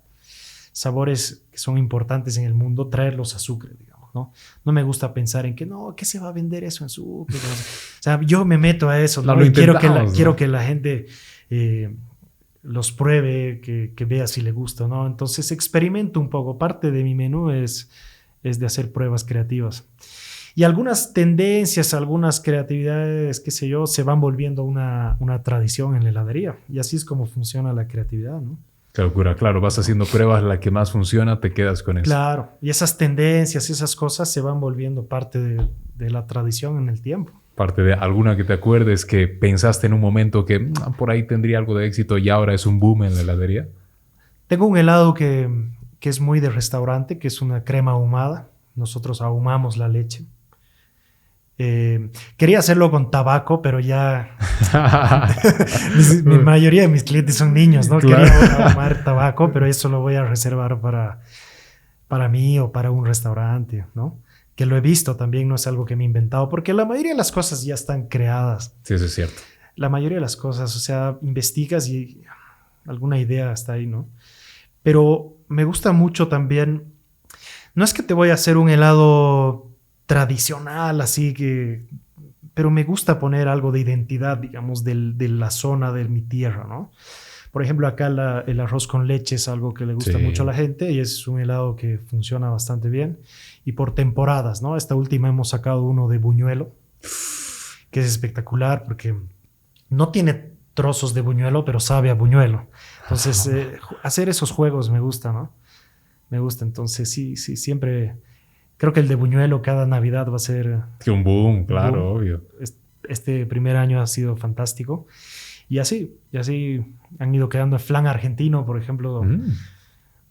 sabores que son importantes en el mundo, traerlos a Sucre, digamos, ¿no? No me gusta pensar en que, ¿qué se va a vender eso en Sucre? O sea, yo me meto a eso, ¿no? Y quiero que la gente los pruebe, que vea si le gusta, ¿no? Entonces experimento un poco. Parte de mi menú es de hacer pruebas creativas. Y algunas tendencias, algunas creatividades, qué sé yo, se van volviendo una tradición en la heladería. Y así es como funciona la creatividad, ¿no? Qué locura, claro. Vas haciendo pruebas, la que más funciona, te quedas con eso. Claro. Y esas tendencias, esas cosas se van volviendo parte de la tradición en el tiempo. Parte de alguna que te acuerdes que pensaste en un momento que por ahí tendría algo de éxito y ahora es un boom en la heladería. Tengo un helado que es muy de restaurante, que es una crema ahumada. Nosotros ahumamos la leche. Quería hacerlo con tabaco, pero ya la mayoría de mis clientes son niños, ¿no? Claro. Quería ahumar tabaco, pero eso lo voy a reservar para mí o para un restaurante, ¿no? Que lo he visto también, no es algo que me he inventado, porque la mayoría de las cosas ya están creadas. Sí, eso es cierto. La mayoría de las cosas, o sea, investigas y alguna idea está ahí, ¿no? Pero me gusta mucho también, no es que te voy a hacer un helado tradicional, así que, pero me gusta poner algo de identidad, digamos, de la zona de mi tierra, ¿no? Por ejemplo, acá el arroz con leche es algo que le gusta mucho a la gente y es un helado que funciona bastante bien. Y por temporadas, ¿no? Esta última hemos sacado uno de buñuelo, que es espectacular porque no tiene trozos de buñuelo, pero sabe a buñuelo. Entonces, hacer esos juegos me gusta, ¿no? Me gusta. Entonces, sí, siempre... Creo que el de buñuelo cada Navidad va a ser... Un boom, claro, obvio. Este primer año ha sido fantástico. Y así han ido quedando el flan argentino, por ejemplo.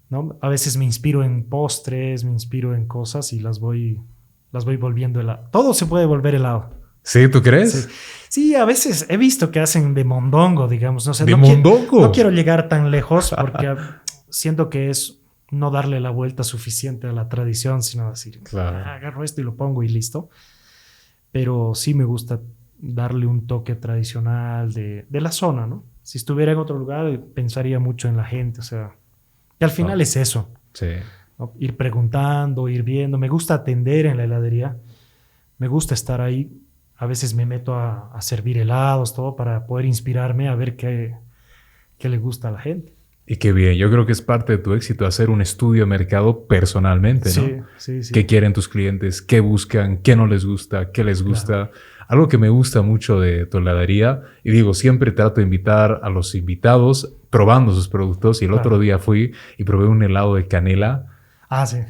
¿No? A veces me inspiro en postres, me inspiro en cosas y las voy volviendo helado. Todo se puede volver helado. ¿Sí? ¿Tú crees? Sí, a veces he visto que hacen de mondongo, digamos. No sé, ¿De mondongo? No quiero llegar tan lejos porque siento que es no darle la vuelta suficiente a la tradición, sino decir, agarro esto y lo pongo y listo. Pero sí me gusta darle un toque tradicional de la zona, ¿no? Si estuviera en otro lugar, pensaría mucho en la gente, o sea, que al final es eso. Sí. ¿No? Ir preguntando, ir viendo. Me gusta atender en la heladería. Me gusta estar ahí. A veces me meto a servir helados, todo, para poder inspirarme a ver qué le gusta a la gente. Y qué bien, yo creo que es parte de tu éxito hacer un estudio de mercado personalmente, ¿no? Sí. ¿Qué quieren tus clientes? ¿Qué buscan? ¿Qué no les gusta? ¿Qué les gusta? Claro. Algo que me gusta mucho de tu heladería, y digo, siempre trato de invitar a los invitados probando sus productos, y el otro día fui y probé un helado de canela. Ah, sí.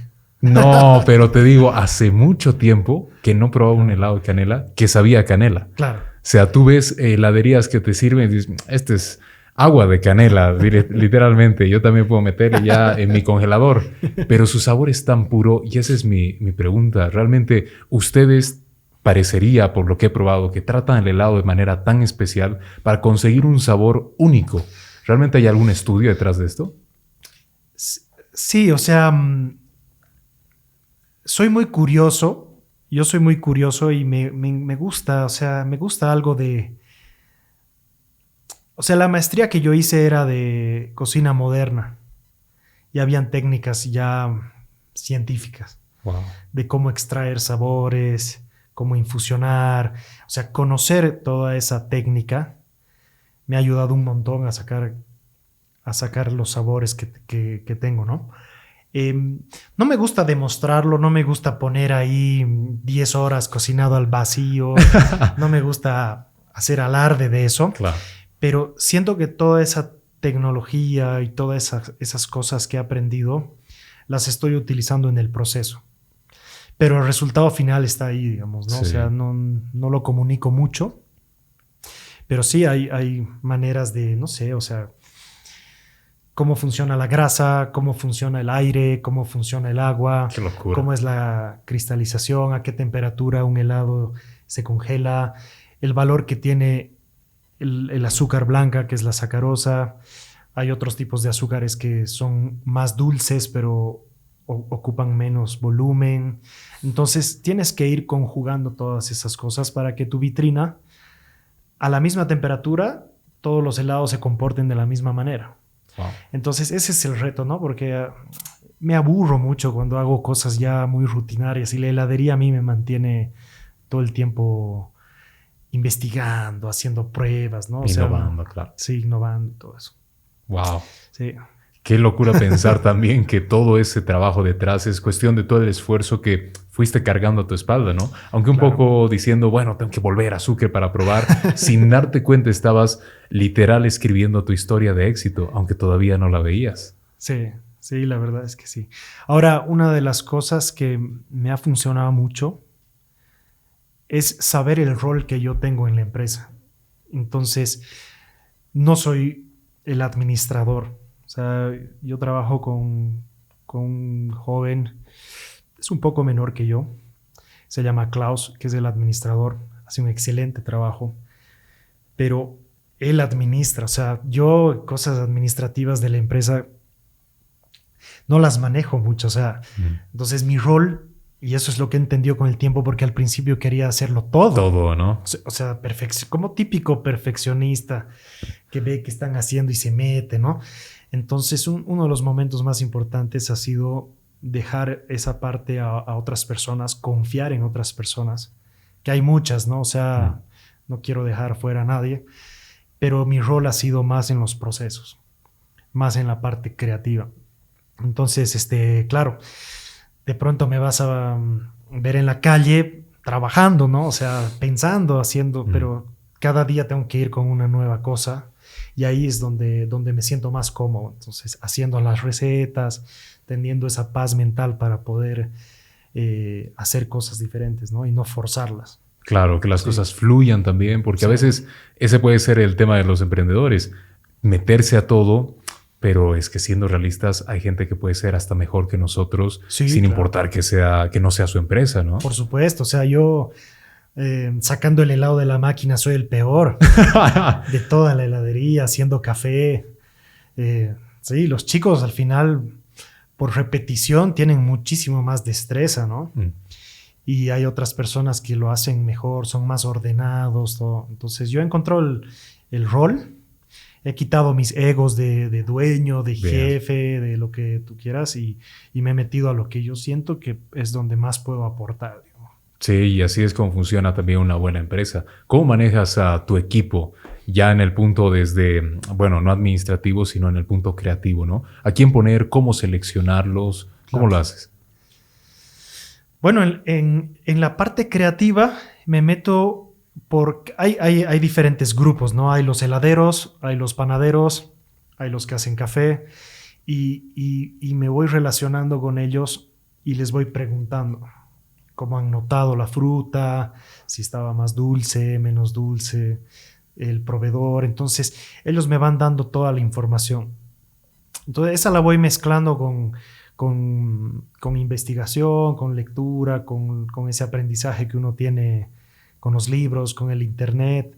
No, pero te digo, hace mucho tiempo que no probaba un helado de canela que sabía a canela. Claro. O sea, tú ves heladerías que te sirven y dices, este es agua de canela, literalmente. Yo también puedo meter ya en mi congelador. Pero su sabor es tan puro y esa es mi pregunta. ¿Realmente ustedes parecería, por lo que he probado, que tratan el helado de manera tan especial para conseguir un sabor único? ¿Realmente hay algún estudio detrás de esto? Sí, o sea, soy muy curioso. Yo soy muy curioso y me gusta, o sea, me gusta algo de... O sea, la maestría que yo hice era de cocina moderna y habían técnicas ya científicas de cómo extraer sabores, cómo infusionar. O sea, conocer toda esa técnica me ha ayudado un montón a sacar los sabores que tengo, ¿no? No me gusta demostrarlo, no me gusta poner ahí 10 horas cocinado al vacío, no me gusta hacer alarde de eso. Claro. Pero siento que toda esa tecnología y todas esas cosas que he aprendido las estoy utilizando en el proceso. Pero el resultado final está ahí, digamos, ¿no? Sí. O sea, no lo comunico mucho. Pero sí hay maneras de, no sé, o sea, cómo funciona la grasa, cómo funciona el aire, cómo funciona el agua. Qué locura. Cómo es la cristalización, a qué temperatura un helado se congela, el valor que tiene el azúcar blanca, que es la sacarosa. Hay otros tipos de azúcares que son más dulces, pero ocupan menos volumen. Entonces tienes que ir conjugando todas esas cosas para que tu vitrina, a la misma temperatura, todos los helados se comporten de la misma manera. Wow. Entonces ese es el reto, ¿no? Porque me aburro mucho cuando hago cosas ya muy rutinarias y la heladería a mí me mantiene todo el tiempo investigando, haciendo pruebas, ¿no? Innovando, claro. Sí, innovando, todo eso. Wow. Sí. Qué locura pensar también que todo ese trabajo detrás es cuestión de todo el esfuerzo que fuiste cargando a tu espalda, ¿no? Aunque un poco diciendo, bueno, tengo que volver a Sucre para probar, sin darte cuenta estabas literal escribiendo tu historia de éxito, aunque todavía no la veías. Sí, la verdad es que sí. Ahora, una de las cosas que me ha funcionado mucho es saber el rol que yo tengo en la empresa. Entonces, no soy el administrador. O sea, yo trabajo con un joven, es un poco menor que yo, se llama Klaus, que es el administrador, hace un excelente trabajo, pero él administra. O sea, yo cosas administrativas de la empresa no las manejo mucho. O sea, entonces mi rol... Y eso es lo que entendió con el tiempo, porque al principio quería hacerlo todo. Todo, ¿no? O sea, como típico perfeccionista que ve que están haciendo y se mete, ¿no? Entonces, uno de los momentos más importantes ha sido dejar esa parte a otras personas, confiar en otras personas, que hay muchas, ¿no? O sea, no quiero dejar fuera a nadie, pero mi rol ha sido más en los procesos, más en la parte creativa. Entonces, claro, de pronto me vas a ver en la calle trabajando, ¿no? O sea, pensando, haciendo, pero cada día tengo que ir con una nueva cosa y ahí es donde me siento más cómodo. Entonces, haciendo las recetas, teniendo esa paz mental para poder hacer cosas diferentes, ¿no? Y no forzarlas. Claro, que las cosas fluyan también, porque a veces ese puede ser el tema de los emprendedores, meterse a todo. Pero es que siendo realistas hay gente que puede ser hasta mejor que nosotros sin importar que no sea su empresa, ¿no? Por supuesto, o sea, yo sacando el helado de la máquina soy el peor de toda la heladería, haciendo café. Sí, los chicos al final por repetición tienen muchísimo más destreza, ¿no? Y hay otras personas que lo hacen mejor, son más ordenados, todo. Entonces yo encontré el rol. He quitado mis egos de dueño, de jefe, de lo que tú quieras y me he metido a lo que yo siento que es donde más puedo aportar. Digamos. Sí, y así es como funciona también una buena empresa. ¿Cómo manejas a tu equipo? ya en el punto desde, bueno, no administrativo, sino en el punto creativo, ¿no? ¿A quién poner? ¿Cómo seleccionarlos? ¿Cómo Claro. lo haces? Bueno, en la parte creativa me meto por... Hay diferentes grupos, ¿no? Hay los heladeros, hay los panaderos, hay los que hacen café y me voy relacionando con ellos y les voy preguntando cómo han notado la fruta, si estaba más dulce, menos dulce, el proveedor. Entonces, ellos me van dando toda la información. Entonces, esa la voy mezclando con investigación, con lectura, con ese aprendizaje que uno tiene con los libros, con el internet.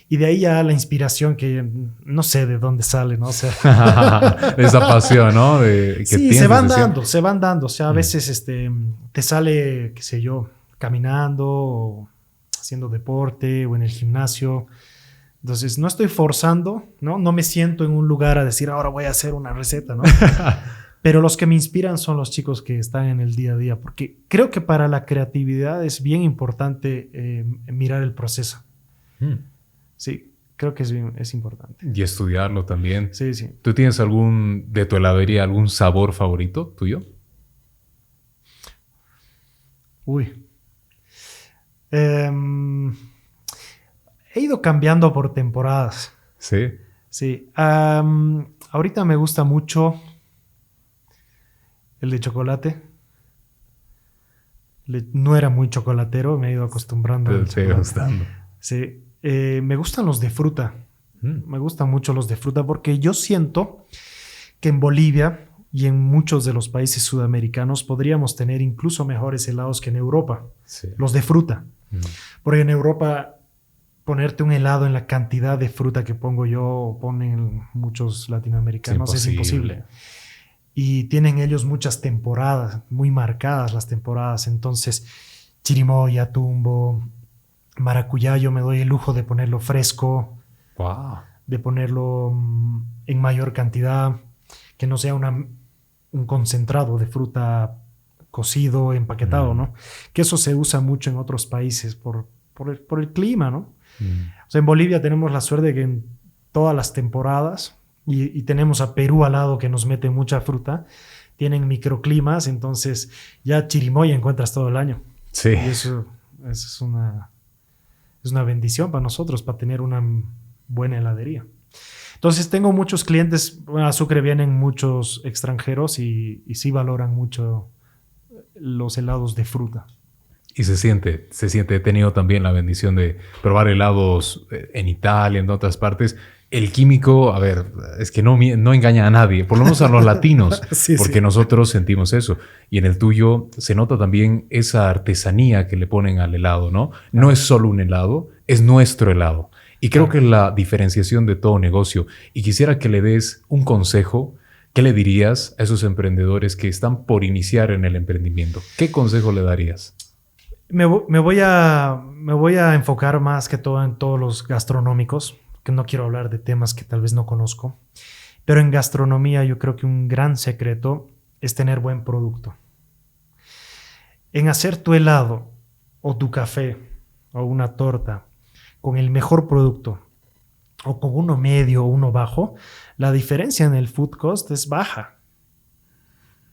Y de ahí ya la inspiración que no sé de dónde sale, ¿no? O sea, Esa pasión, ¿no? Que sí, tienes se van desde siempre. dando, se van dando. O sea, a veces te sale, qué sé yo, caminando, o haciendo deporte o en el gimnasio. Entonces, no estoy forzando, ¿no? No me siento en un lugar a decir, ahora voy a hacer una receta, ¿no? Pero los que me inspiran son los chicos que están en el día a día, porque creo que para la creatividad es bien importante mirar el proceso. Mm. Sí, creo que es importante. Y estudiarlo también. Sí, sí. ¿Tú tienes de tu heladería, algún sabor favorito tuyo? Uy. He ido cambiando por temporadas. Sí. Sí. Ahorita me gusta mucho el de chocolate. No era muy chocolatero, me he ido acostumbrando al Te sigue chocolate. gustando. Sí. Me gustan los de fruta. Me gustan mucho los de fruta porque yo siento que en Bolivia y en muchos de los países sudamericanos podríamos tener incluso mejores helados que en Europa. Sí. Los de fruta. Porque en Europa ponerte un helado en la cantidad de fruta que pongo yo, ponen muchos latinoamericanos, es imposible. Y tienen ellos muchas temporadas, muy marcadas las temporadas. Entonces, chirimoya, tumbo, maracuyá, yo me doy el lujo de ponerlo fresco, Wow. de ponerlo en mayor cantidad, que no sea un concentrado de fruta cocido, empaquetado, ¿no? Que eso se usa mucho en otros países por el clima, ¿no? O sea, en Bolivia tenemos la suerte de que en todas las temporadas, y tenemos a Perú al lado que nos mete mucha fruta, tienen microclimas, entonces ya chirimoya encuentras todo el año. Sí. Y eso es una bendición para nosotros, para tener una buena heladería. Entonces tengo muchos clientes, a Sucre vienen muchos extranjeros y sí valoran mucho los helados de fruta. Y se siente. He tenido también la bendición de probar helados en Italia, en otras partes. El químico, a ver, es que no engaña a nadie, por lo menos a los latinos, Sí, porque sí. nosotros sentimos eso. Y en el tuyo se nota también esa artesanía que le ponen al helado, ¿no? No es solo un helado, es nuestro helado. Y creo que es la diferenciación de todo negocio. Y quisiera que le des un consejo. ¿Qué le dirías a esos emprendedores que están por iniciar en el emprendimiento? ¿Qué consejo le darías? Me voy a enfocar más que todo en todos los gastronómicos, que no quiero hablar de temas que tal vez no conozco, pero en gastronomía yo creo que un gran secreto es tener buen producto. En hacer tu helado o tu café o una torta con el mejor producto o con uno medio o uno bajo, la diferencia en el food cost es baja.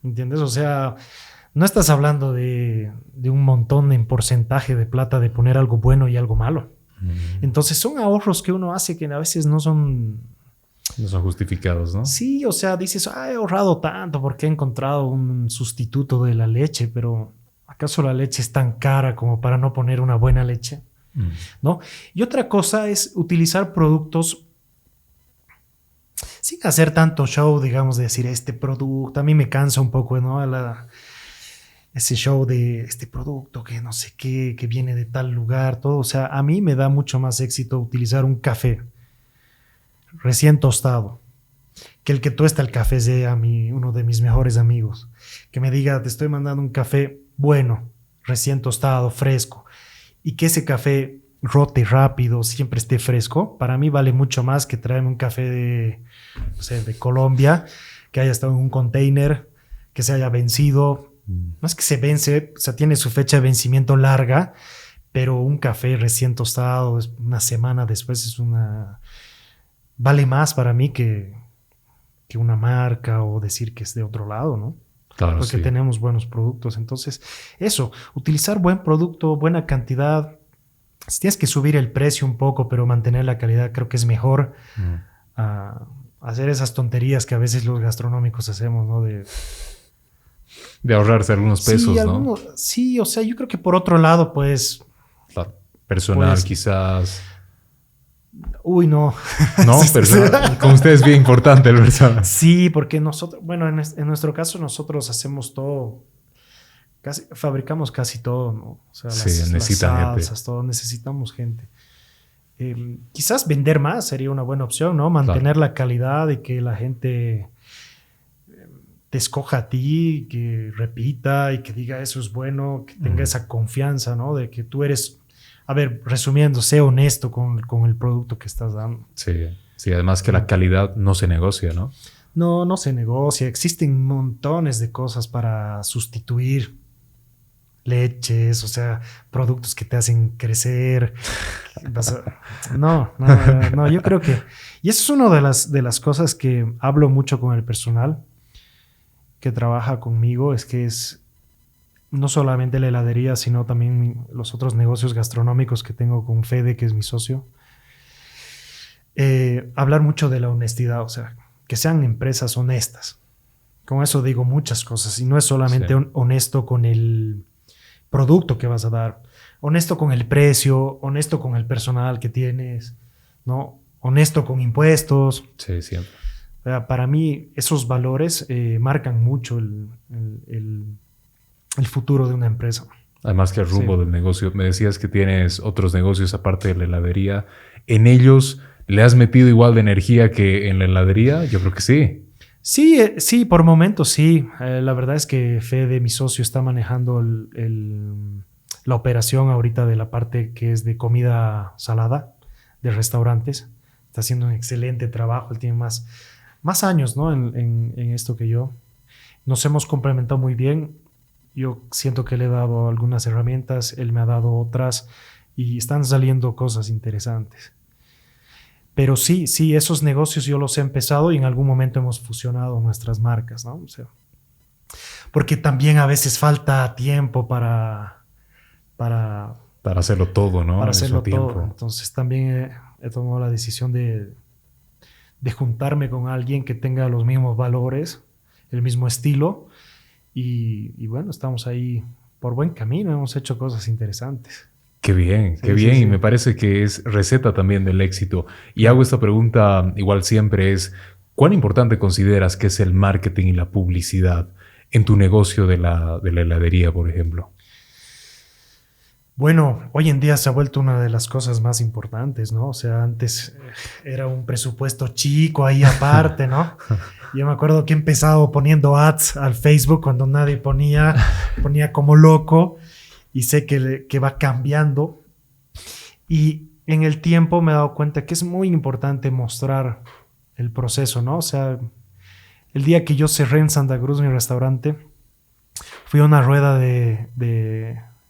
¿Entiendes? O sea, no estás hablando de un montón en porcentaje de plata de poner algo bueno y algo malo. Entonces son ahorros que uno hace que a veces no son... No son justificados, ¿no? Sí, o sea, dices, he ahorrado tanto porque he encontrado un sustituto de la leche, pero ¿acaso la leche es tan cara como para no poner una buena leche? ¿No? Y otra cosa es utilizar productos sin hacer tanto show, digamos, de decir este producto. A mí me cansa un poco, ¿no? Ese show de este producto que no sé qué, que viene de tal lugar, todo. O sea, a mí me da mucho más éxito utilizar un café recién tostado que el que tuesta el café sea uno de mis mejores amigos. Que me diga, te estoy mandando un café bueno, recién tostado, fresco. Y que ese café rote rápido, siempre esté fresco. Para mí vale mucho más que traerme un café de Colombia, que haya estado en un container, que se haya vencido. No es que se vence, o sea, tiene su fecha de vencimiento larga, pero un café recién tostado, una semana después, vale más para mí que una marca o decir que es de otro lado, ¿no? Claro, Porque sí. tenemos buenos productos. Entonces, eso, utilizar buen producto, buena cantidad. Si tienes que subir el precio un poco, pero mantener la calidad, creo que es mejor a hacer esas tonterías que a veces los gastronómicos hacemos, ¿no? De ahorrarse algunos pesos, Sí, ¿no? sí, o sea, yo creo que por otro lado, pues, Claro. Personal, pues, quizás. uy, no. No, personal. Con usted es bien importante el personal. Sí, porque nosotros, bueno, en nuestro caso nosotros hacemos todo, fabricamos casi todo, ¿no? O sea, Sí, las necesitan gente. salsas, todo, necesitamos gente. Quizás vender más sería una buena opción, ¿no? Mantener Claro. la calidad y que la gente te escoja a ti, que repita y que diga eso es bueno, que tenga esa confianza, ¿no? De que tú eres, a ver, resumiendo, sé honesto con el producto que estás dando. Sí, sí, además que la calidad no se negocia, ¿no? No se negocia. Existen montones de cosas para sustituir leches, o sea, productos que te hacen crecer. No, yo creo que... Y eso es una de las cosas que hablo mucho con el personal que trabaja conmigo, es que es no solamente la heladería, sino también los otros negocios gastronómicos que tengo con Fede, que es mi socio. Hablar mucho de la honestidad, o sea, que sean empresas honestas. Con eso digo muchas cosas, y no es solamente honesto con el producto que vas a dar, honesto con el precio, honesto con el personal que tienes, ¿no? Honesto con impuestos. Sí, siempre. Para mí esos valores marcan mucho el futuro de una empresa. Además que el rumbo del negocio. Me decías que tienes otros negocios aparte de la heladería. ¿En ellos le has metido igual de energía que en la heladería? Yo creo que sí. Sí, por momentos sí. La verdad es que Fede, mi socio, está manejando la operación ahorita de la parte que es de comida salada, de restaurantes. Está haciendo un excelente trabajo. Él tiene más años, ¿no? en esto que yo. Nos hemos complementado muy bien. Yo siento que le he dado algunas herramientas, él me ha dado otras y están saliendo cosas interesantes. Pero sí, esos negocios yo los he empezado y en algún momento hemos fusionado nuestras marcas, ¿no? O sea, porque también a veces falta tiempo para hacerlo todo, ¿no? Para hacerlo tiempo. todo. Entonces también he tomado la decisión de juntarme con alguien que tenga los mismos valores, el mismo estilo. Y bueno, estamos ahí por buen camino, hemos hecho cosas interesantes. Qué bien, qué bien. Y me parece que es receta también del éxito. Y hago esta pregunta, igual siempre es, ¿cuán importante consideras que es el marketing y la publicidad en tu negocio de la heladería, por ejemplo? Bueno, hoy en día se ha vuelto una de las cosas más importantes, ¿no? O sea, antes era un presupuesto chico ahí aparte, ¿no? Yo me acuerdo que he empezado poniendo ads al Facebook cuando nadie ponía como loco, y sé que va cambiando. Y en el tiempo me he dado cuenta que es muy importante mostrar el proceso, ¿no? O sea, el día que yo cerré en Santa Cruz mi restaurante, fui a una rueda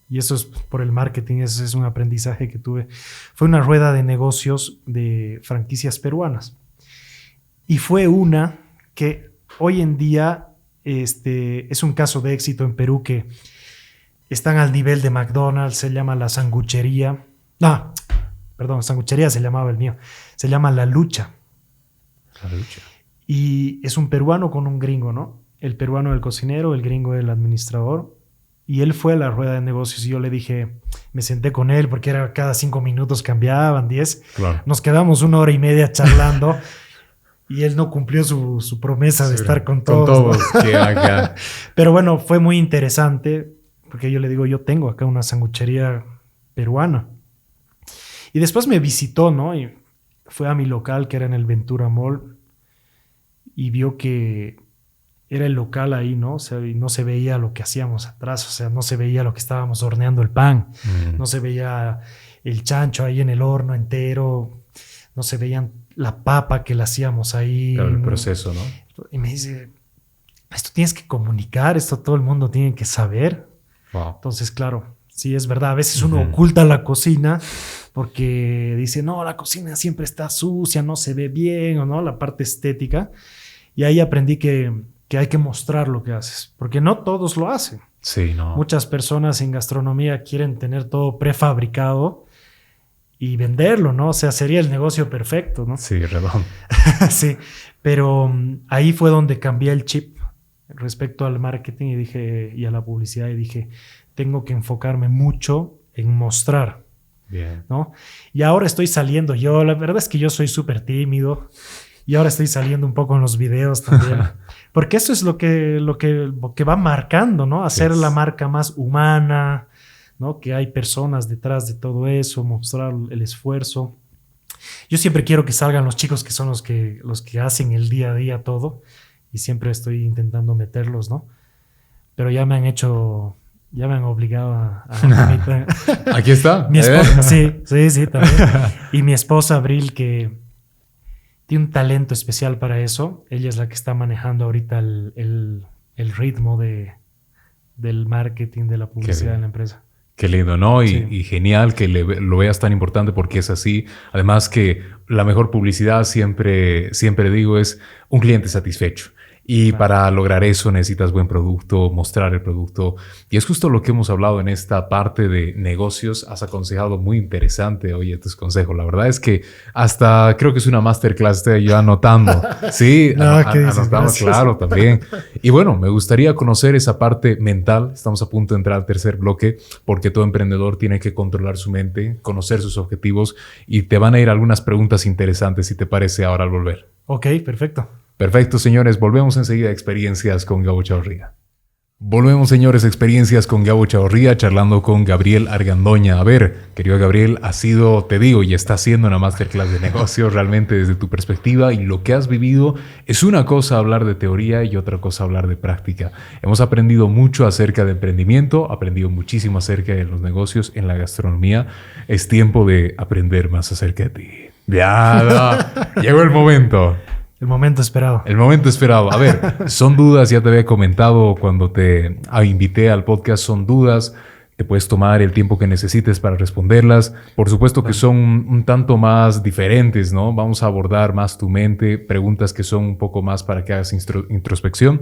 y eso es por el marketing, ese es un aprendizaje que tuve. Fue una rueda de negocios de franquicias peruanas. Y fue una que hoy en día es un caso de éxito en Perú, que están al nivel de McDonald's, se llama La Sanguchería. No, perdón, Sanguchería se llamaba el mío. Se llama La Lucha. La Lucha. Y es un peruano con un gringo, ¿no? El peruano el cocinero, el gringo el administrador. Y él fue a la rueda de negocios y yo le dije, me senté con él porque era cada 5 minutos cambiaban, 10. Claro. Nos quedamos 1 hora y media charlando y él no cumplió su promesa de estar con todos. ¿No? Pero bueno, fue muy interesante porque yo le digo, yo tengo acá una sanguchería peruana. Y después me visitó, ¿no? Y fue a mi local, que era en el Ventura Mall, y vio que era el local ahí, ¿no? O sea, y no se veía lo que hacíamos atrás, o sea, no se veía lo que estábamos horneando el pan, no se veía el chancho ahí en el horno entero, no se veían la papa que la hacíamos ahí. Claro, el proceso, ¿no? Y me dice, esto tienes que comunicar, esto todo el mundo tiene que saber. Wow. Entonces, claro, Sí, es verdad. A veces uno oculta la cocina porque dice, no, la cocina siempre está sucia, no se ve bien, o no, la parte estética. Y ahí aprendí que hay que mostrar lo que haces, porque no todos lo hacen. Sí, no. Muchas personas en gastronomía quieren tener todo prefabricado y venderlo, ¿no? O sea, sería el negocio perfecto, ¿no? Sí, redondo. Sí, pero ahí fue donde cambié el chip respecto al marketing y a la publicidad y dije, tengo que enfocarme mucho en mostrar, Bien. ¿no? Y ahora estoy saliendo yo, la verdad es que yo soy súper tímido y ahora estoy saliendo un poco en los videos también, porque eso es lo que va marcando, ¿no? Hacer la marca más humana, ¿no? Que hay personas detrás de todo eso, mostrar el esfuerzo. Yo siempre quiero que salgan los chicos que son los que hacen el día a día todo y siempre estoy intentando meterlos, ¿no? Pero ya me han obligado a Aquí está. Mi esposa, sí, también. Y mi esposa Abril, que tiene un talento especial para eso. Ella es la que está manejando ahorita el ritmo del marketing, de la publicidad en la empresa. Qué lindo, ¿no? Sí. Y genial que lo veas tan importante porque es así. Además que la mejor publicidad, siempre digo, es un cliente satisfecho. Y claro, para lograr eso necesitas buen producto, mostrar el producto. Y es justo lo que hemos hablado en esta parte de negocios. Has aconsejado muy interesante, oye, tus consejos. La verdad es que hasta creo que es una masterclass, estoy yo anotando. Sí, anotamos, claro, también. Y bueno, me gustaría conocer esa parte mental. Estamos a punto de entrar al tercer bloque porque todo emprendedor tiene que controlar su mente, conocer sus objetivos y te van a ir algunas preguntas interesantes, si te parece, ahora al volver. Ok, perfecto. Perfecto, señores. Volvemos enseguida a Experiencias con Gabo Chavarría. Volvemos, señores, Experiencias con Gabo Chavarría, charlando con Gabriel Argandoña. A ver, querido Gabriel, has sido, te digo, y está haciendo una masterclass de negocios realmente desde tu perspectiva y lo que has vivido. Es una cosa hablar de teoría y otra cosa hablar de práctica. Hemos aprendido mucho acerca de emprendimiento, aprendido muchísimo acerca de los negocios en la gastronomía. Es tiempo de aprender más acerca de ti. Ya, llegó el momento. El momento esperado. El momento esperado. A ver, son dudas, ya te había comentado cuando te invité al podcast, son dudas. Te puedes tomar el tiempo que necesites para responderlas. Por supuesto que son un tanto más diferentes, ¿no? Vamos a abordar más tu mente, preguntas que son un poco más para que hagas introspección,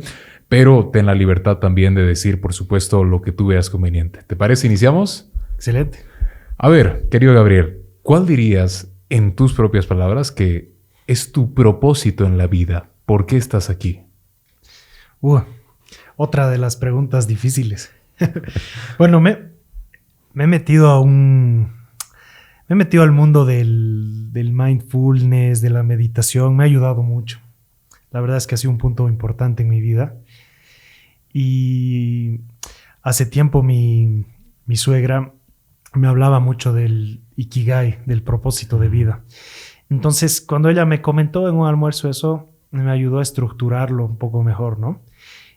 pero ten la libertad también de decir, por supuesto, lo que tú veas conveniente. ¿Te parece? ¿Iniciamos? Excelente. A ver, querido Gabriel, ¿cuál dirías en tus propias palabras que es tu propósito en la vida? ¿Por qué estás aquí? Otra de las preguntas difíciles. Bueno, me he metido al mundo del mindfulness, de la meditación. Me ha ayudado mucho. La verdad es que ha sido un punto importante en mi vida. Y hace tiempo mi suegra me hablaba mucho del Ikigai, del propósito de vida. Entonces, cuando ella me comentó en un almuerzo eso, me ayudó a estructurarlo un poco mejor, ¿no?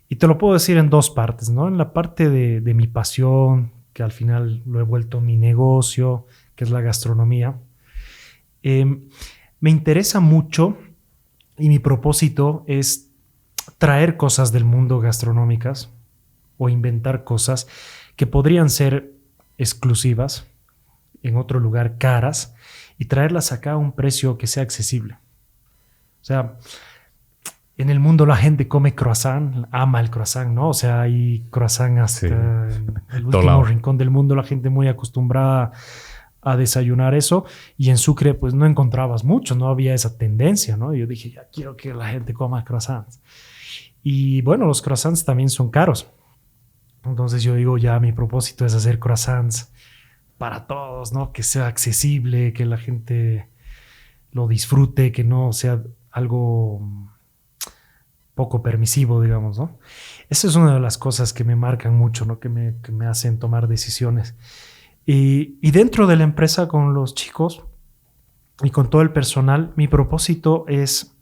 Y te lo puedo decir en dos partes, ¿no? En la parte de mi pasión, que al final lo he vuelto mi negocio, que es la gastronomía. Me interesa mucho y mi propósito es traer cosas del mundo gastronómicas o inventar cosas que podrían ser exclusivas, en otro lugar caras, y traerlas acá a un precio que sea accesible. O sea, en el mundo la gente come croissant, ama el croissant, ¿no? O sea, hay croissant hasta en el último rincón del mundo, la gente muy acostumbrada a desayunar eso, y en Sucre pues no encontrabas mucho, no había esa tendencia, ¿no? Y yo dije, ya quiero que la gente coma croissants. Y bueno, los croissants también son caros. Entonces yo digo, ya mi propósito es hacer croissants para todos, ¿no? Que sea accesible, que la gente lo disfrute, que no sea algo poco permisivo, digamos, ¿no? Esa es una de las cosas que me marcan mucho, ¿no? Que me hacen tomar decisiones. Y dentro de la empresa con los chicos y con todo el personal, mi propósito es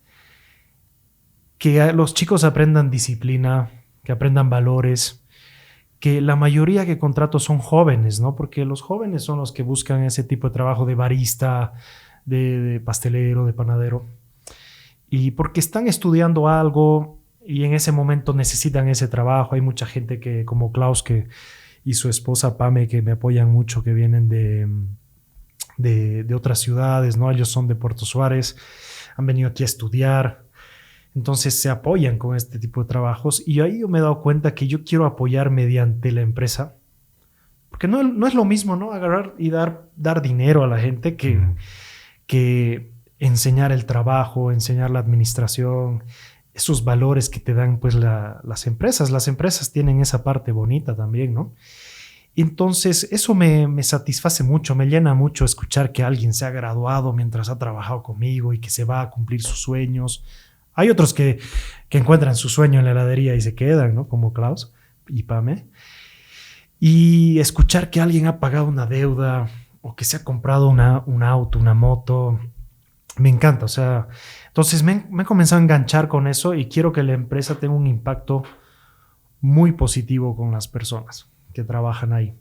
que los chicos aprendan disciplina, que aprendan valores, que la mayoría que contrato son jóvenes, ¿no? Porque los jóvenes son los que buscan ese tipo de trabajo de barista, de pastelero, de panadero. Y porque están estudiando algo y en ese momento necesitan ese trabajo. Hay mucha gente que, como Klaus, que y su esposa Pame, que me apoyan mucho, que vienen de otras ciudades, ¿no? Ellos son de Puerto Suárez, han venido aquí a estudiar, entonces se apoyan con este tipo de trabajos y ahí yo me he dado cuenta que yo quiero apoyar mediante la empresa, porque no es lo mismo, ¿no? Agarrar y dar dinero a la gente que enseñar el trabajo, enseñar la administración, esos valores que te dan pues las empresas. Las empresas tienen esa parte bonita también, ¿no? Entonces eso me satisface mucho, me llena mucho escuchar que alguien se ha graduado mientras ha trabajado conmigo y que se va a cumplir sus sueños. Hay otros que encuentran su sueño en la heladería y se quedan, ¿no? Como Klaus y Pame. Y escuchar que alguien ha pagado una deuda o que se ha comprado un auto, una moto, me encanta. O sea, entonces me he comenzado a enganchar con eso y quiero que la empresa tenga un impacto muy positivo con las personas que trabajan ahí.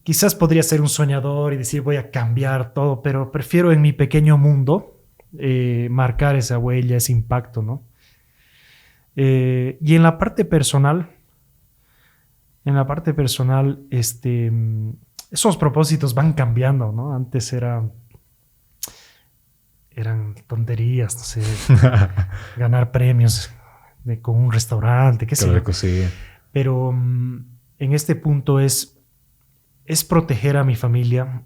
Quizás podría ser un soñador y decir voy a cambiar todo, pero prefiero en mi pequeño mundo marcar esa huella, ese impacto, ¿no? Y en la parte personal, esos propósitos van cambiando, ¿no? Antes eran tonterías, no sé, ganar premios con un restaurante, qué sé yo. Sí. Pero en este punto es proteger a mi familia,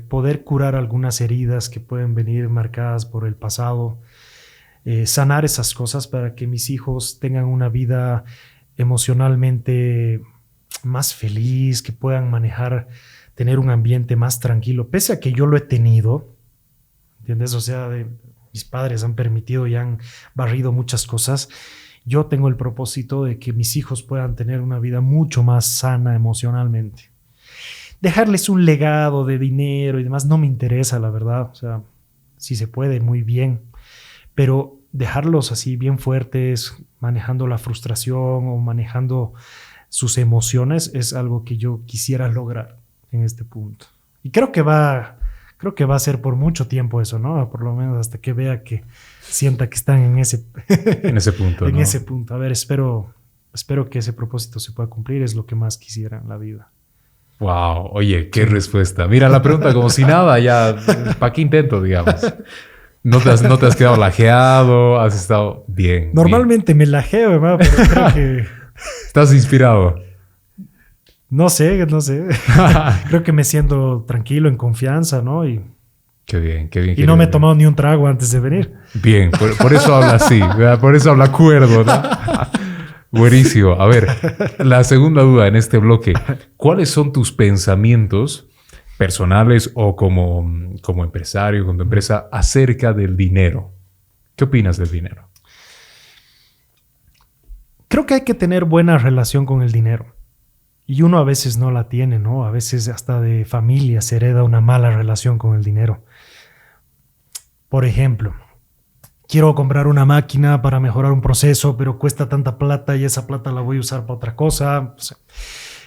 poder curar algunas heridas que pueden venir marcadas por el pasado, sanar esas cosas para que mis hijos tengan una vida emocionalmente más feliz, que puedan tener un ambiente más tranquilo, pese a que yo lo he tenido, ¿entiendes? O sea, mis padres han permitido y han barrido muchas cosas. Yo tengo el propósito de que mis hijos puedan tener una vida mucho más sana emocionalmente. Dejarles un legado de dinero y demás no me interesa, la verdad. O sea, si se puede, muy bien. Pero dejarlos así bien fuertes, manejando la frustración o manejando sus emociones es algo que yo quisiera lograr en este punto. Y creo que va a ser por mucho tiempo eso, ¿no? Por lo menos hasta que sienta que están en ese punto. En ¿no? ese punto. A ver, espero que ese propósito se pueda cumplir. Es lo que más quisiera en la vida. Wow, oye, qué respuesta. Mira la pregunta como si nada, ya, ¿para qué intento, digamos? No te has quedado lajeado, has estado bien. Normalmente me lajeo, hermano, pero creo que... ¿Estás inspirado? No sé. Creo que me siento tranquilo, en confianza, ¿no? Y Qué bien. Y no me he tomado ni un trago antes de venir. Bien, por eso habla así, ¿verdad? Por eso habla cuerdo, ¿no? Buenísimo. A ver, la segunda duda en este bloque. ¿Cuáles son tus pensamientos personales o como empresario, con tu empresa, acerca del dinero? ¿Qué opinas del dinero? Creo que hay que tener buena relación con el dinero. Y uno a veces no la tiene, ¿no? A veces hasta de familia se hereda una mala relación con el dinero. Por ejemplo, quiero comprar una máquina para mejorar un proceso, pero cuesta tanta plata y esa plata la voy a usar para otra cosa.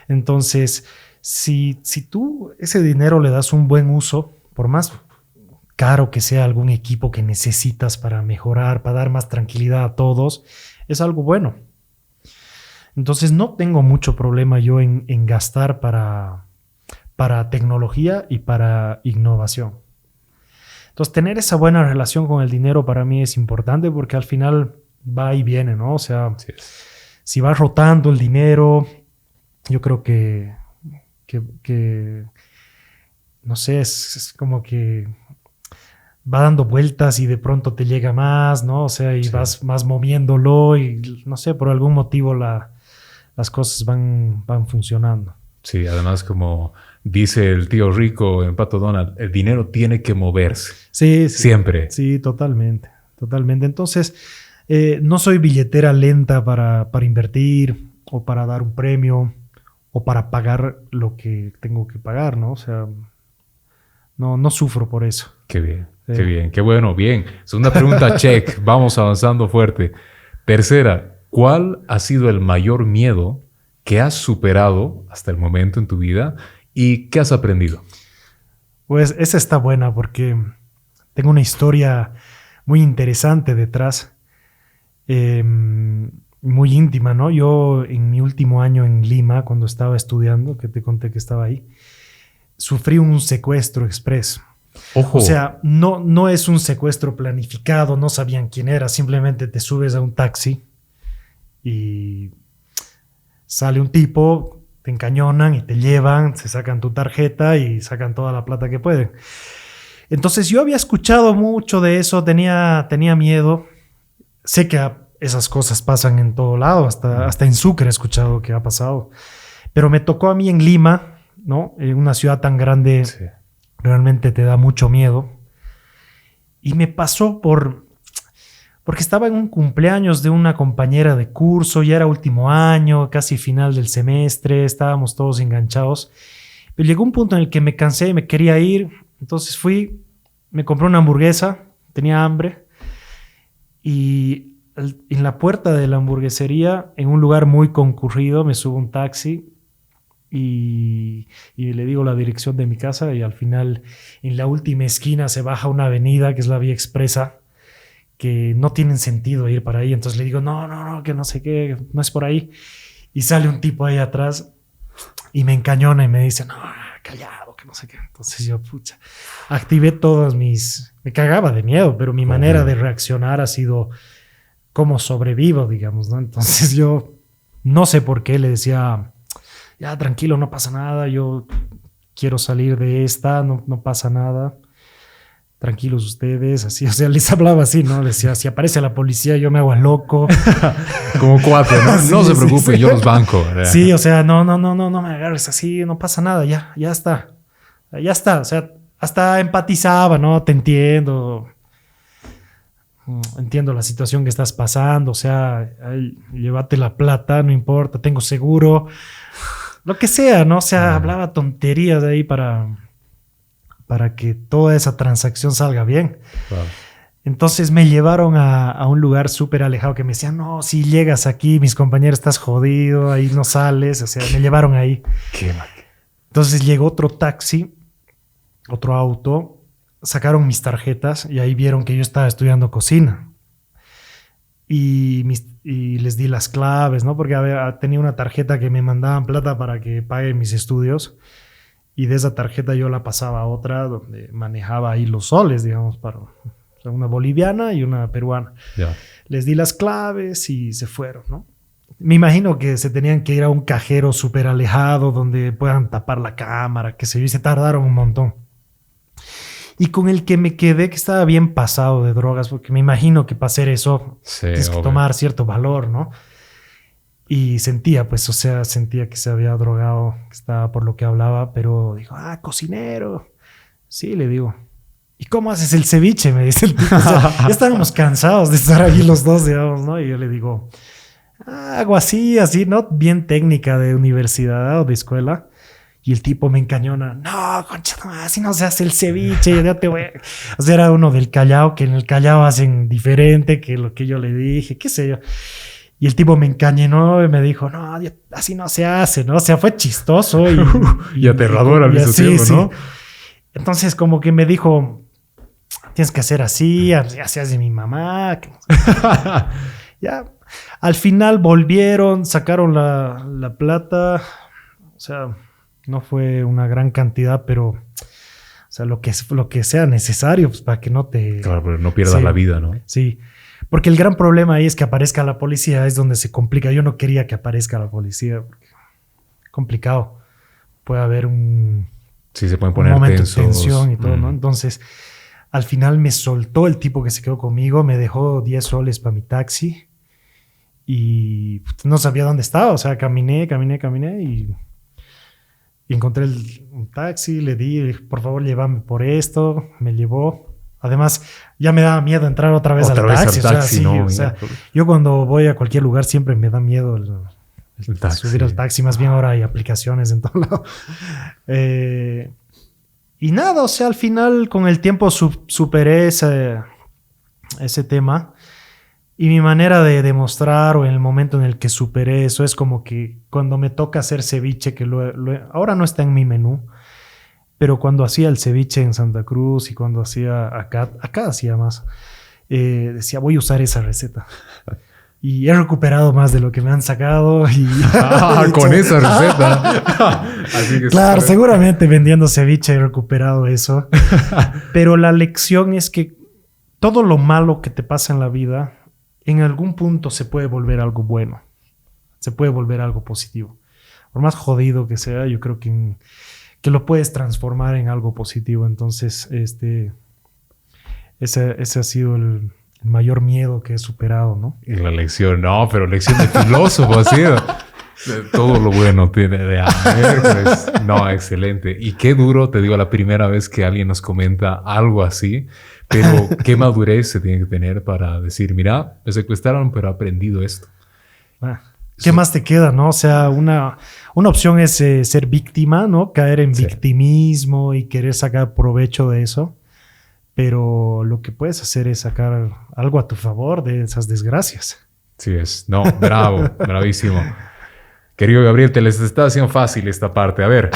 Entonces, si tú ese dinero le das un buen uso, por más caro que sea algún equipo que necesitas para mejorar, para dar más tranquilidad a todos, es algo bueno. Entonces no tengo mucho problema yo en gastar para tecnología y para innovación. Entonces tener esa buena relación con el dinero para mí es importante porque al final va y viene, ¿no? O sea, sí, si va rotando el dinero, yo creo que no sé, es como que va dando vueltas y de pronto te llega más, ¿no? O sea, y sí, vas más moviéndolo y no sé, por algún motivo las cosas van funcionando. Sí, además como dice el tío rico en Pato Donald, el dinero tiene que moverse. Sí. Siempre. Sí, totalmente. Entonces, no soy billetera lenta para invertir o para dar un premio o para pagar lo que tengo que pagar, ¿no? O sea, no sufro por eso. Qué bien, qué bien, qué bueno, bien. Segunda pregunta, check. Vamos avanzando fuerte. Tercera, ¿cuál ha sido el mayor miedo que has superado hasta el momento en tu vida y qué has aprendido? Pues esa está buena porque tengo una historia muy interesante detrás. muy íntima, ¿no? Yo en mi último año en Lima, cuando estaba estudiando, que te conté que estaba ahí, sufrí un secuestro express. Ojo. O sea, no es un secuestro planificado, no sabían quién era, simplemente te subes a un taxi y sale un tipo, te encañonan y te llevan, se sacan tu tarjeta y sacan toda la plata que pueden. Entonces yo había escuchado mucho de eso, tenía miedo. Sé que esas cosas pasan en todo lado, hasta en Sucre he escuchado que ha pasado. Pero me tocó a mí en Lima, ¿no? En una ciudad tan grande, sí, realmente te da mucho miedo. Y me pasó porque estaba en un cumpleaños de una compañera de curso, ya era último año, casi final del semestre, estábamos todos enganchados. Pero llegó un punto en el que me cansé, me quería ir, entonces fui, me compré una hamburguesa, tenía hambre, y en la puerta de la hamburguesería, en un lugar muy concurrido, me subo a un taxi y le digo la dirección de mi casa, y al final, en la última esquina, se baja una avenida que es la Vía Expresa, que no tienen sentido ir para ahí. Entonces le digo, no, que no sé qué, no es por ahí. Y sale un tipo ahí atrás y me encañona y me dice, no, callado, que no sé qué. Entonces yo, pucha, activé todas me cagaba de miedo, pero mi manera de reaccionar ha sido cómo sobrevivo, digamos, ¿no? Entonces yo no sé por qué le decía, ya tranquilo, no pasa nada, yo quiero salir de esta, no pasa nada. Tranquilos ustedes, así, o sea, les hablaba así, ¿no? Decía, si aparece la policía, yo me hago loco. Como cuatro, ¿no? Sí, no se preocupe, sí. Yo los banco. ¿Verdad? Sí, o sea, no me agarres así, no pasa nada, ya está. O sea, hasta empatizaba, ¿no? Te entiendo. Entiendo la situación que estás pasando, o sea, llévate la plata, no importa, tengo seguro. Lo que sea, ¿no? O sea, hablaba tonterías de ahí para que toda esa transacción salga bien. Wow. Entonces me llevaron a un lugar súper alejado que me decían, no, si llegas aquí, mis compañeros, estás jodido, ahí no sales. O sea, me llevaron ahí. Qué mal. Entonces llegó otro taxi, otro auto, sacaron mis tarjetas y ahí vieron que yo estaba estudiando cocina. Y les di las claves, ¿no? Porque tenía una tarjeta que me mandaban plata para que pague mis estudios. Y de esa tarjeta yo la pasaba a otra donde manejaba ahí los soles, digamos, o sea, una boliviana y una peruana. Yeah. Les di las claves y se fueron, ¿no? Me imagino que se tenían que ir a un cajero súper alejado donde puedan tapar la cámara, qué sé yo, y se tardaron un montón. Y con el que me quedé, que estaba bien pasado de drogas, porque me imagino que para hacer eso tienes que tomar cierto valor, ¿no? Y sentía que se había drogado, que estaba por lo que hablaba, pero dijo, cocinero. Sí, le digo. ¿Y cómo haces el ceviche? Me dice el tipo. O sea, ya estábamos cansados de estar aquí los dos, digamos, ¿no? Y yo le digo, hago así, ¿no? Bien técnica de universidad o de escuela. Y el tipo me encañona, no, concha, no, así no se hace el ceviche, ya te voy a... O sea, era uno del Callao, que en el Callao hacen diferente que lo que yo le dije, qué sé yo. Y el tipo me encañonó y me dijo, no, así no se hace, ¿no? O sea, fue chistoso y aterrador al mismo tiempo, ¿no? Sí. Entonces, como que me dijo, tienes que hacer así hace mi mamá. Ya, al final volvieron, sacaron la plata. O sea, no fue una gran cantidad, pero, o sea, lo que sea necesario, pues, para que no te... Claro, pero no pierdas la vida, ¿no? Sí. Porque el gran problema ahí es que aparezca la policía, es donde se complica. Yo no quería que aparezca la policía. Complicado. Puede haber sí, se pueden poner momento tensos. De tensión y todo, ¿no? Entonces, al final me soltó el tipo que se quedó conmigo, me dejó 10 soles para mi taxi y no sabía dónde estaba. O sea, caminé y encontré un taxi, le dije, por favor, llévame por esto. Me llevó. Además, ya me daba miedo entrar otra vez al taxi. O sea, yo cuando voy a cualquier lugar siempre me da miedo el taxi. Subir al taxi. Más bien ahora hay aplicaciones en todo lado. Y nada, o sea, al final con el tiempo superé ese tema. Y mi manera de demostrar, o en el momento en el que superé eso, es como que cuando me toca hacer ceviche, que ahora no está en mi menú, pero cuando hacía el ceviche en Santa Cruz y cuando hacía acá hacía más, decía, voy a usar esa receta. y he recuperado más de lo que me han sacado. Y con esa receta. Así que claro, seguramente vendiendo ceviche he recuperado eso. Pero la lección es que todo lo malo que te pasa en la vida, en algún punto se puede volver algo bueno. Se puede volver algo positivo. Por más jodido que sea, yo creo que lo puedes transformar en algo positivo. Entonces, ese ha sido el mayor miedo que he superado, ¿no? Y la lección, no, pero lección de filósofo, así. Todo lo bueno tiene de miércoles. No, excelente. Y qué duro, te digo, la primera vez que alguien nos comenta algo así, pero qué madurez se tiene que tener para decir, mira, me secuestraron, pero he aprendido esto. ¿Qué más te queda, no? O sea, una opción es ser víctima, ¿no? Caer en victimismo y querer sacar provecho de eso. Pero lo que puedes hacer es sacar algo a tu favor de esas desgracias. Sí es. No, bravo, bravísimo. Querido Gabriel, te les está haciendo fácil esta parte. A ver,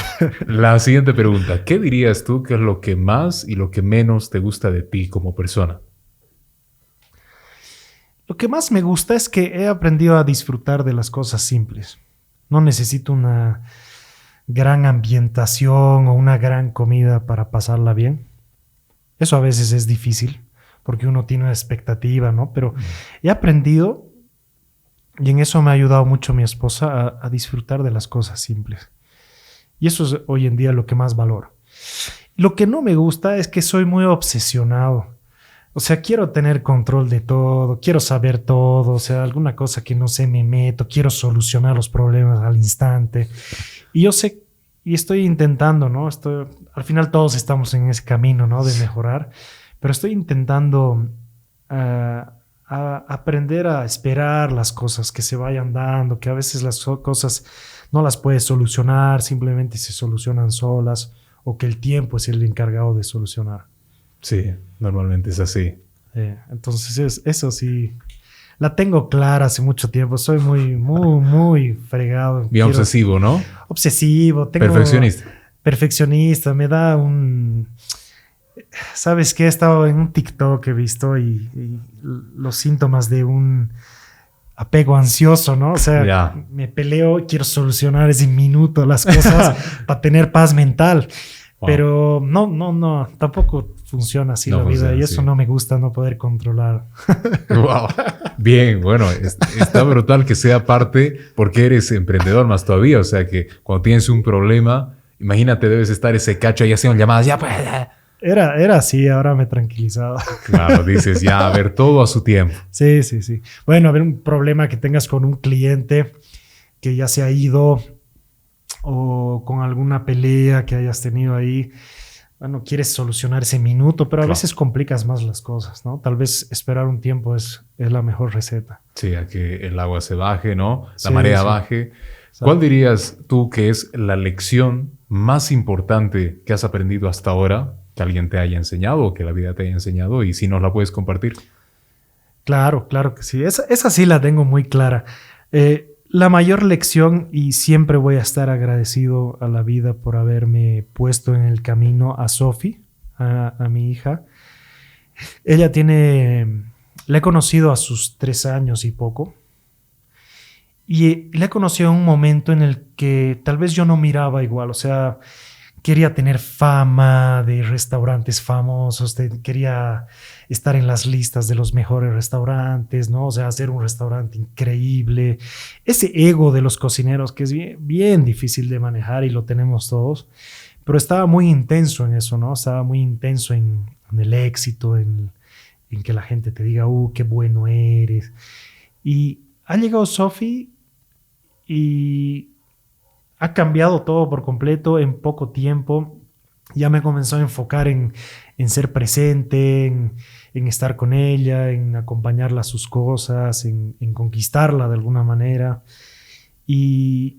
la siguiente pregunta. ¿Qué dirías tú que es lo que más y lo que menos te gusta de ti como persona? Lo que más me gusta es que he aprendido a disfrutar de las cosas simples. No necesito una gran ambientación o una gran comida para pasarla bien. Eso a veces es difícil porque uno tiene una expectativa, ¿no? Pero he aprendido, y en eso me ha ayudado mucho mi esposa, a disfrutar de las cosas simples. Y eso es hoy en día lo que más valoro. Lo que no me gusta es que soy muy obsesionado. O sea, quiero tener control de todo, quiero saber todo, o sea, alguna cosa que no sé me meto, quiero solucionar los problemas al instante. Y yo sé, y estoy intentando, ¿no? Al final todos estamos en ese camino, ¿no? De mejorar, pero estoy intentando a aprender a esperar las cosas que se vayan dando, que a veces las cosas no las puedes solucionar, simplemente se solucionan solas, o que el tiempo es el encargado de solucionar. Sí, normalmente es así. Entonces eso sí, la tengo clara hace mucho tiempo. Soy muy fregado. Bien obsesivo, ¿no? Obsesivo. Perfeccionista. Me da un... ¿Sabes qué? He estado en un TikTok que he visto y los síntomas de un apego ansioso, ¿no? O sea, me peleo, quiero solucionar ese minuto las cosas para tener paz mental. Wow. Pero no, tampoco funciona así la vida y eso no me gusta, no poder controlar. Wow. Bien, bueno, está brutal que sea parte porque eres emprendedor más todavía, o sea que cuando tienes un problema, imagínate, debes estar ese cacho ahí haciendo llamadas, ya pues. Era así, ahora me he tranquilizado. Claro, dices ya, a ver, todo a su tiempo. Sí. Bueno, a ver, un problema que tengas con un cliente que ya se ha ido o con alguna pelea que hayas tenido ahí, bueno, quieres solucionar ese minuto, pero a veces complicas más las cosas, ¿no? Tal vez esperar un tiempo es la mejor receta. Sí, a que el agua se baje, ¿no? La marea baje. ¿Cuál dirías tú que es la lección más importante que has aprendido hasta ahora, que alguien te haya enseñado o que la vida te haya enseñado? Y si nos la puedes compartir. Claro que sí. Esa sí la tengo muy clara. La mayor lección, y siempre voy a estar agradecido a la vida por haberme puesto en el camino, a Sofi, a mi hija. Ella la he conocido a sus 3 años y poco. Y la he conocido en un momento en el que tal vez yo no miraba igual. O sea, quería tener fama de restaurantes famosos, quería estar en las listas de los mejores restaurantes, ¿no? O sea, hacer un restaurante increíble. Ese ego de los cocineros que es bien difícil de manejar y lo tenemos todos, pero estaba muy intenso en eso, ¿no? Estaba muy intenso en el éxito, en que la gente te diga, qué bueno eres. Y ha llegado Sofi y ha cambiado todo por completo en poco tiempo. Ya me comenzó a enfocar en ser presente, en estar con ella, en acompañarla a sus cosas, en conquistarla de alguna manera. Y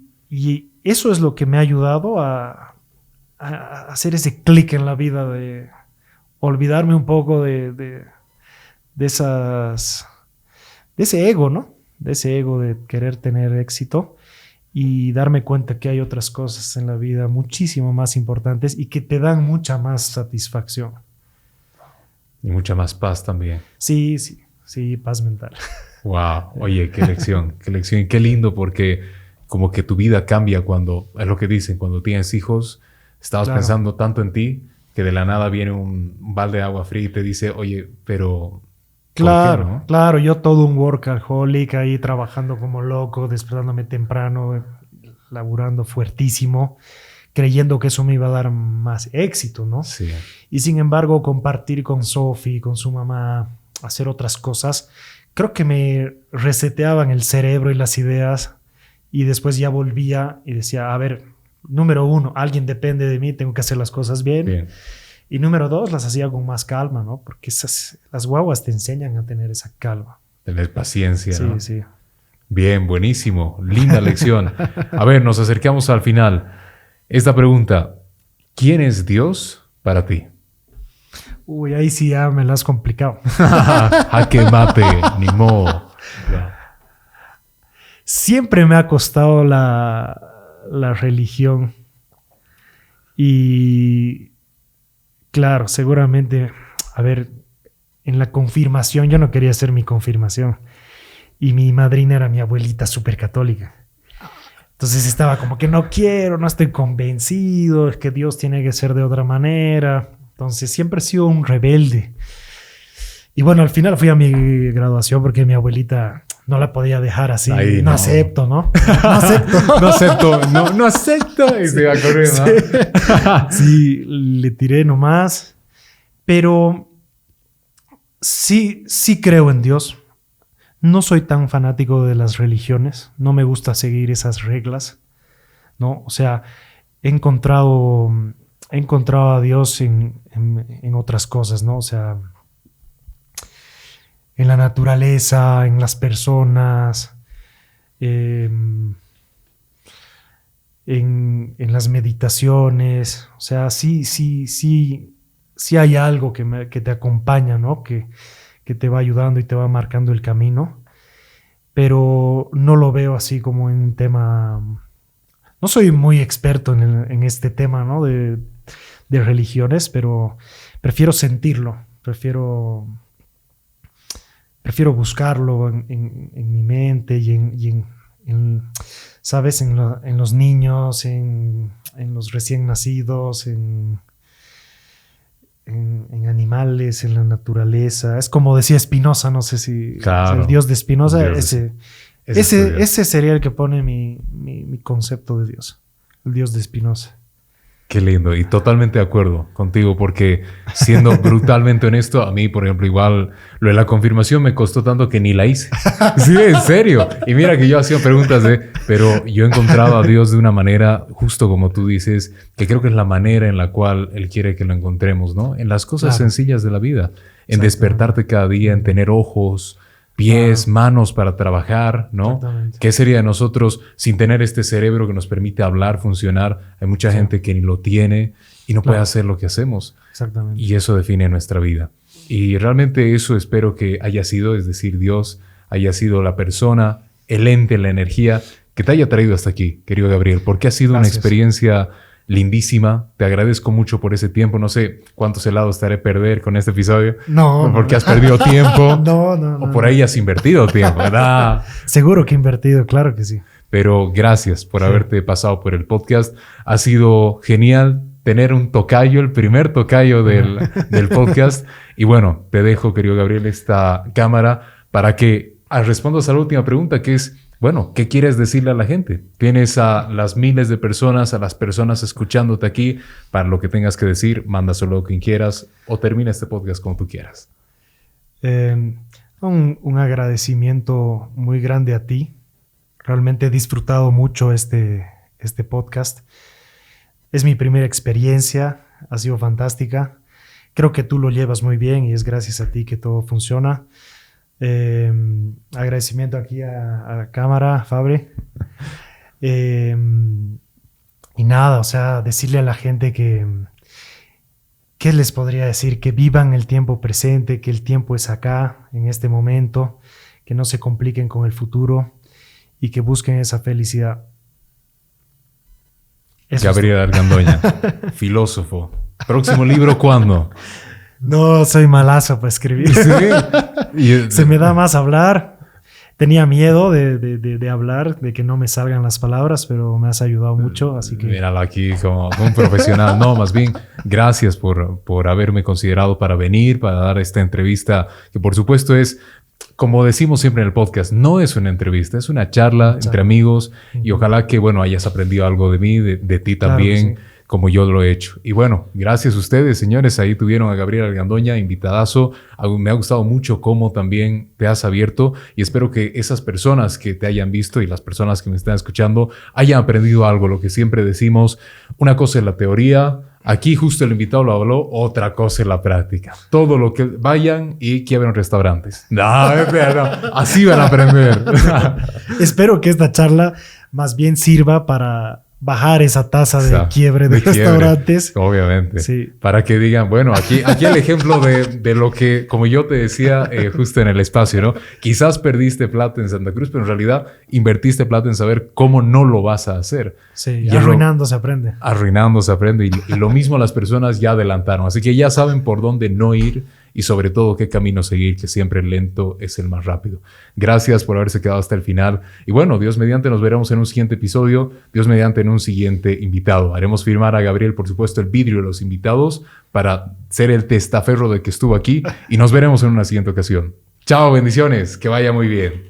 eso es lo que me ha ayudado a hacer ese clic en la vida, de olvidarme un poco de ese ego, ¿no? De ese ego de querer tener éxito. Y darme cuenta que hay otras cosas en la vida muchísimo más importantes y que te dan mucha más satisfacción. Y mucha más paz también. Sí, paz mental. Wow, oye, qué lección, qué lección. Y qué lindo porque como que tu vida cambia cuando, es lo que dicen, cuando tienes hijos, estabas Claro. pensando tanto en ti que de la nada viene un balde de agua fría y te dice, oye, pero ¿por qué Claro, no? claro, yo todo un workaholic ahí trabajando como loco, despertándome temprano, laburando fuertísimo, creyendo que eso me iba a dar más éxito, ¿no? Sí, Y sin embargo, compartir con Sophie, con su mamá, hacer otras cosas, creo que me reseteaban el cerebro y las ideas y después ya volvía y decía, a ver, número uno, alguien depende de mí, tengo que hacer las cosas bien. bien. Y número dos, las hacía con más calma, ¿no? Porque las guaguas te enseñan a tener esa calma. Tener paciencia, Sí, ¿no? sí. Bien, buenísimo. Linda lección. A ver, nos acercamos al final. Esta pregunta, ¿quién es Dios para ti? Uy, ahí sí ya me la has complicado. Jaque mate, ni modo. Siempre me ha costado la religión. Y claro, seguramente, a ver, en la confirmación, yo no quería hacer mi confirmación. Y mi madrina era mi abuelita súper católica. Entonces estaba como que no quiero, no estoy convencido, es que Dios tiene que ser de otra manera. Entonces siempre he sido un rebelde. Y bueno, al final fui a mi graduación porque mi abuelita no la podía dejar así. Ahí, no no. acepto, ¿no? No acepto. No acepto, no acepto. Y se va a correr, ¿no? Sí, le tiré nomás. Pero sí creo en Dios. No soy tan fanático de las religiones. No me gusta seguir esas reglas, ¿no? O sea, he encontrado a Dios en otras cosas, ¿no? O sea, en la naturaleza, en las personas, en las meditaciones. O sea, sí hay algo que te acompaña, ¿no? Que te va ayudando y te va marcando el camino, pero no lo veo así como en un tema. No soy muy experto en este tema, ¿no? de religiones, pero prefiero sentirlo, prefiero buscarlo en mi mente y ¿sabes? En los niños, en los recién nacidos, en animales, en la naturaleza. Es como decía Spinoza, no sé si Claro. el Dios de Spinoza, Ese es tu Dios. ese sería el que pone mi concepto de Dios, el Dios de Spinoza. Qué lindo y totalmente de acuerdo contigo porque siendo brutalmente honesto, a mí, por ejemplo, igual lo de la confirmación me costó tanto que ni la hice. Sí, en serio. Y mira que yo hacía preguntas pero yo he encontrado a Dios de una manera, justo como tú dices, que creo que es la manera en la cual Él quiere que lo encontremos, ¿no? En las cosas Claro. sencillas de la vida, en despertarte cada día, en tener ojos, pies, manos para trabajar, ¿no? Exactamente. ¿Qué sería de nosotros sin tener este cerebro que nos permite hablar, funcionar? Hay mucha gente que ni lo tiene y no puede hacer lo que hacemos. Exactamente. Y eso define nuestra vida. Y realmente eso espero que haya sido, es decir, Dios haya sido la persona, el ente, la energía que te haya traído hasta aquí, querido Gabriel, porque ha sido una Gracias. experiencia lindísima. Te agradezco mucho por ese tiempo. No sé cuántos helados estaré a perder con este episodio. No, Porque no. has perdido tiempo. No. O por ahí has invertido tiempo, ¿verdad? Seguro que he invertido, claro que sí. Pero gracias por haberte pasado por el podcast. Ha sido genial tener un tocayo, el primer tocayo del podcast. Y bueno, te dejo, querido Gabriel, esta cámara para que respondas a la última pregunta, que es, bueno, ¿qué quieres decirle a la gente? Tienes a las miles de personas, a las personas escuchándote aquí. Para lo que tengas que decir, mándaselo a quien quieras o termina este podcast como tú quieras. Un agradecimiento muy grande a ti. Realmente he disfrutado mucho este podcast. Es mi primera experiencia, ha sido fantástica. Creo que tú lo llevas muy bien y es gracias a ti que todo funciona. Agradecimiento aquí a la cámara, Fabri. Y nada, o sea, decirle a la gente que, ¿qué les podría decir? Que vivan el tiempo presente, que el tiempo es acá, en este momento, que no se compliquen con el futuro y que busquen esa felicidad. Eso Gabriel Argandoña, filósofo. ¿Próximo libro cuándo? No, soy malazo para escribir. Sí. Se me da más hablar. tenía miedo de hablar, de que no me salgan las palabras, pero me has ayudado mucho, así que... Míralo aquí como un profesional. No, más bien, gracias por haberme considerado para venir, para dar esta entrevista, que por supuesto es, como decimos siempre en el podcast, no es una entrevista, es una charla entre amigos y ojalá que, bueno, hayas aprendido algo de mí, de ti también. Claro, como yo lo he hecho. Y bueno, gracias a ustedes, señores. Ahí tuvieron a Gabriel Argandoña, invitadazo. Me ha gustado mucho cómo también te has abierto y espero que esas personas que te hayan visto y las personas que me están escuchando hayan aprendido algo. Lo que siempre decimos, una cosa es la teoría. Aquí justo el invitado lo habló, otra cosa es la práctica. Todo lo que vayan y quiebren restaurantes. No, así van a aprender. Espero que esta charla más bien sirva para bajar esa tasa de quiebre de restaurantes. Obviamente. Sí. Para que digan, bueno, aquí el ejemplo de lo que, como yo te decía justo en el espacio, ¿no? Quizás perdiste plata en Santa Cruz, pero en realidad invertiste plata en saber cómo no lo vas a hacer. Sí, y arruinando se aprende. Arruinando se aprende. Y lo mismo las personas ya adelantaron. Así que ya saben por dónde no ir y sobre todo qué camino seguir, que siempre el lento es el más rápido. Gracias por haberse quedado hasta el final. Y bueno, Dios mediante nos veremos en un siguiente episodio. Dios mediante en un siguiente invitado. Haremos firmar a Gabriel, por supuesto, el vidrio de los invitados para ser el testaferro de que estuvo aquí. Y nos veremos en una siguiente ocasión. Chao, bendiciones. Que vaya muy bien.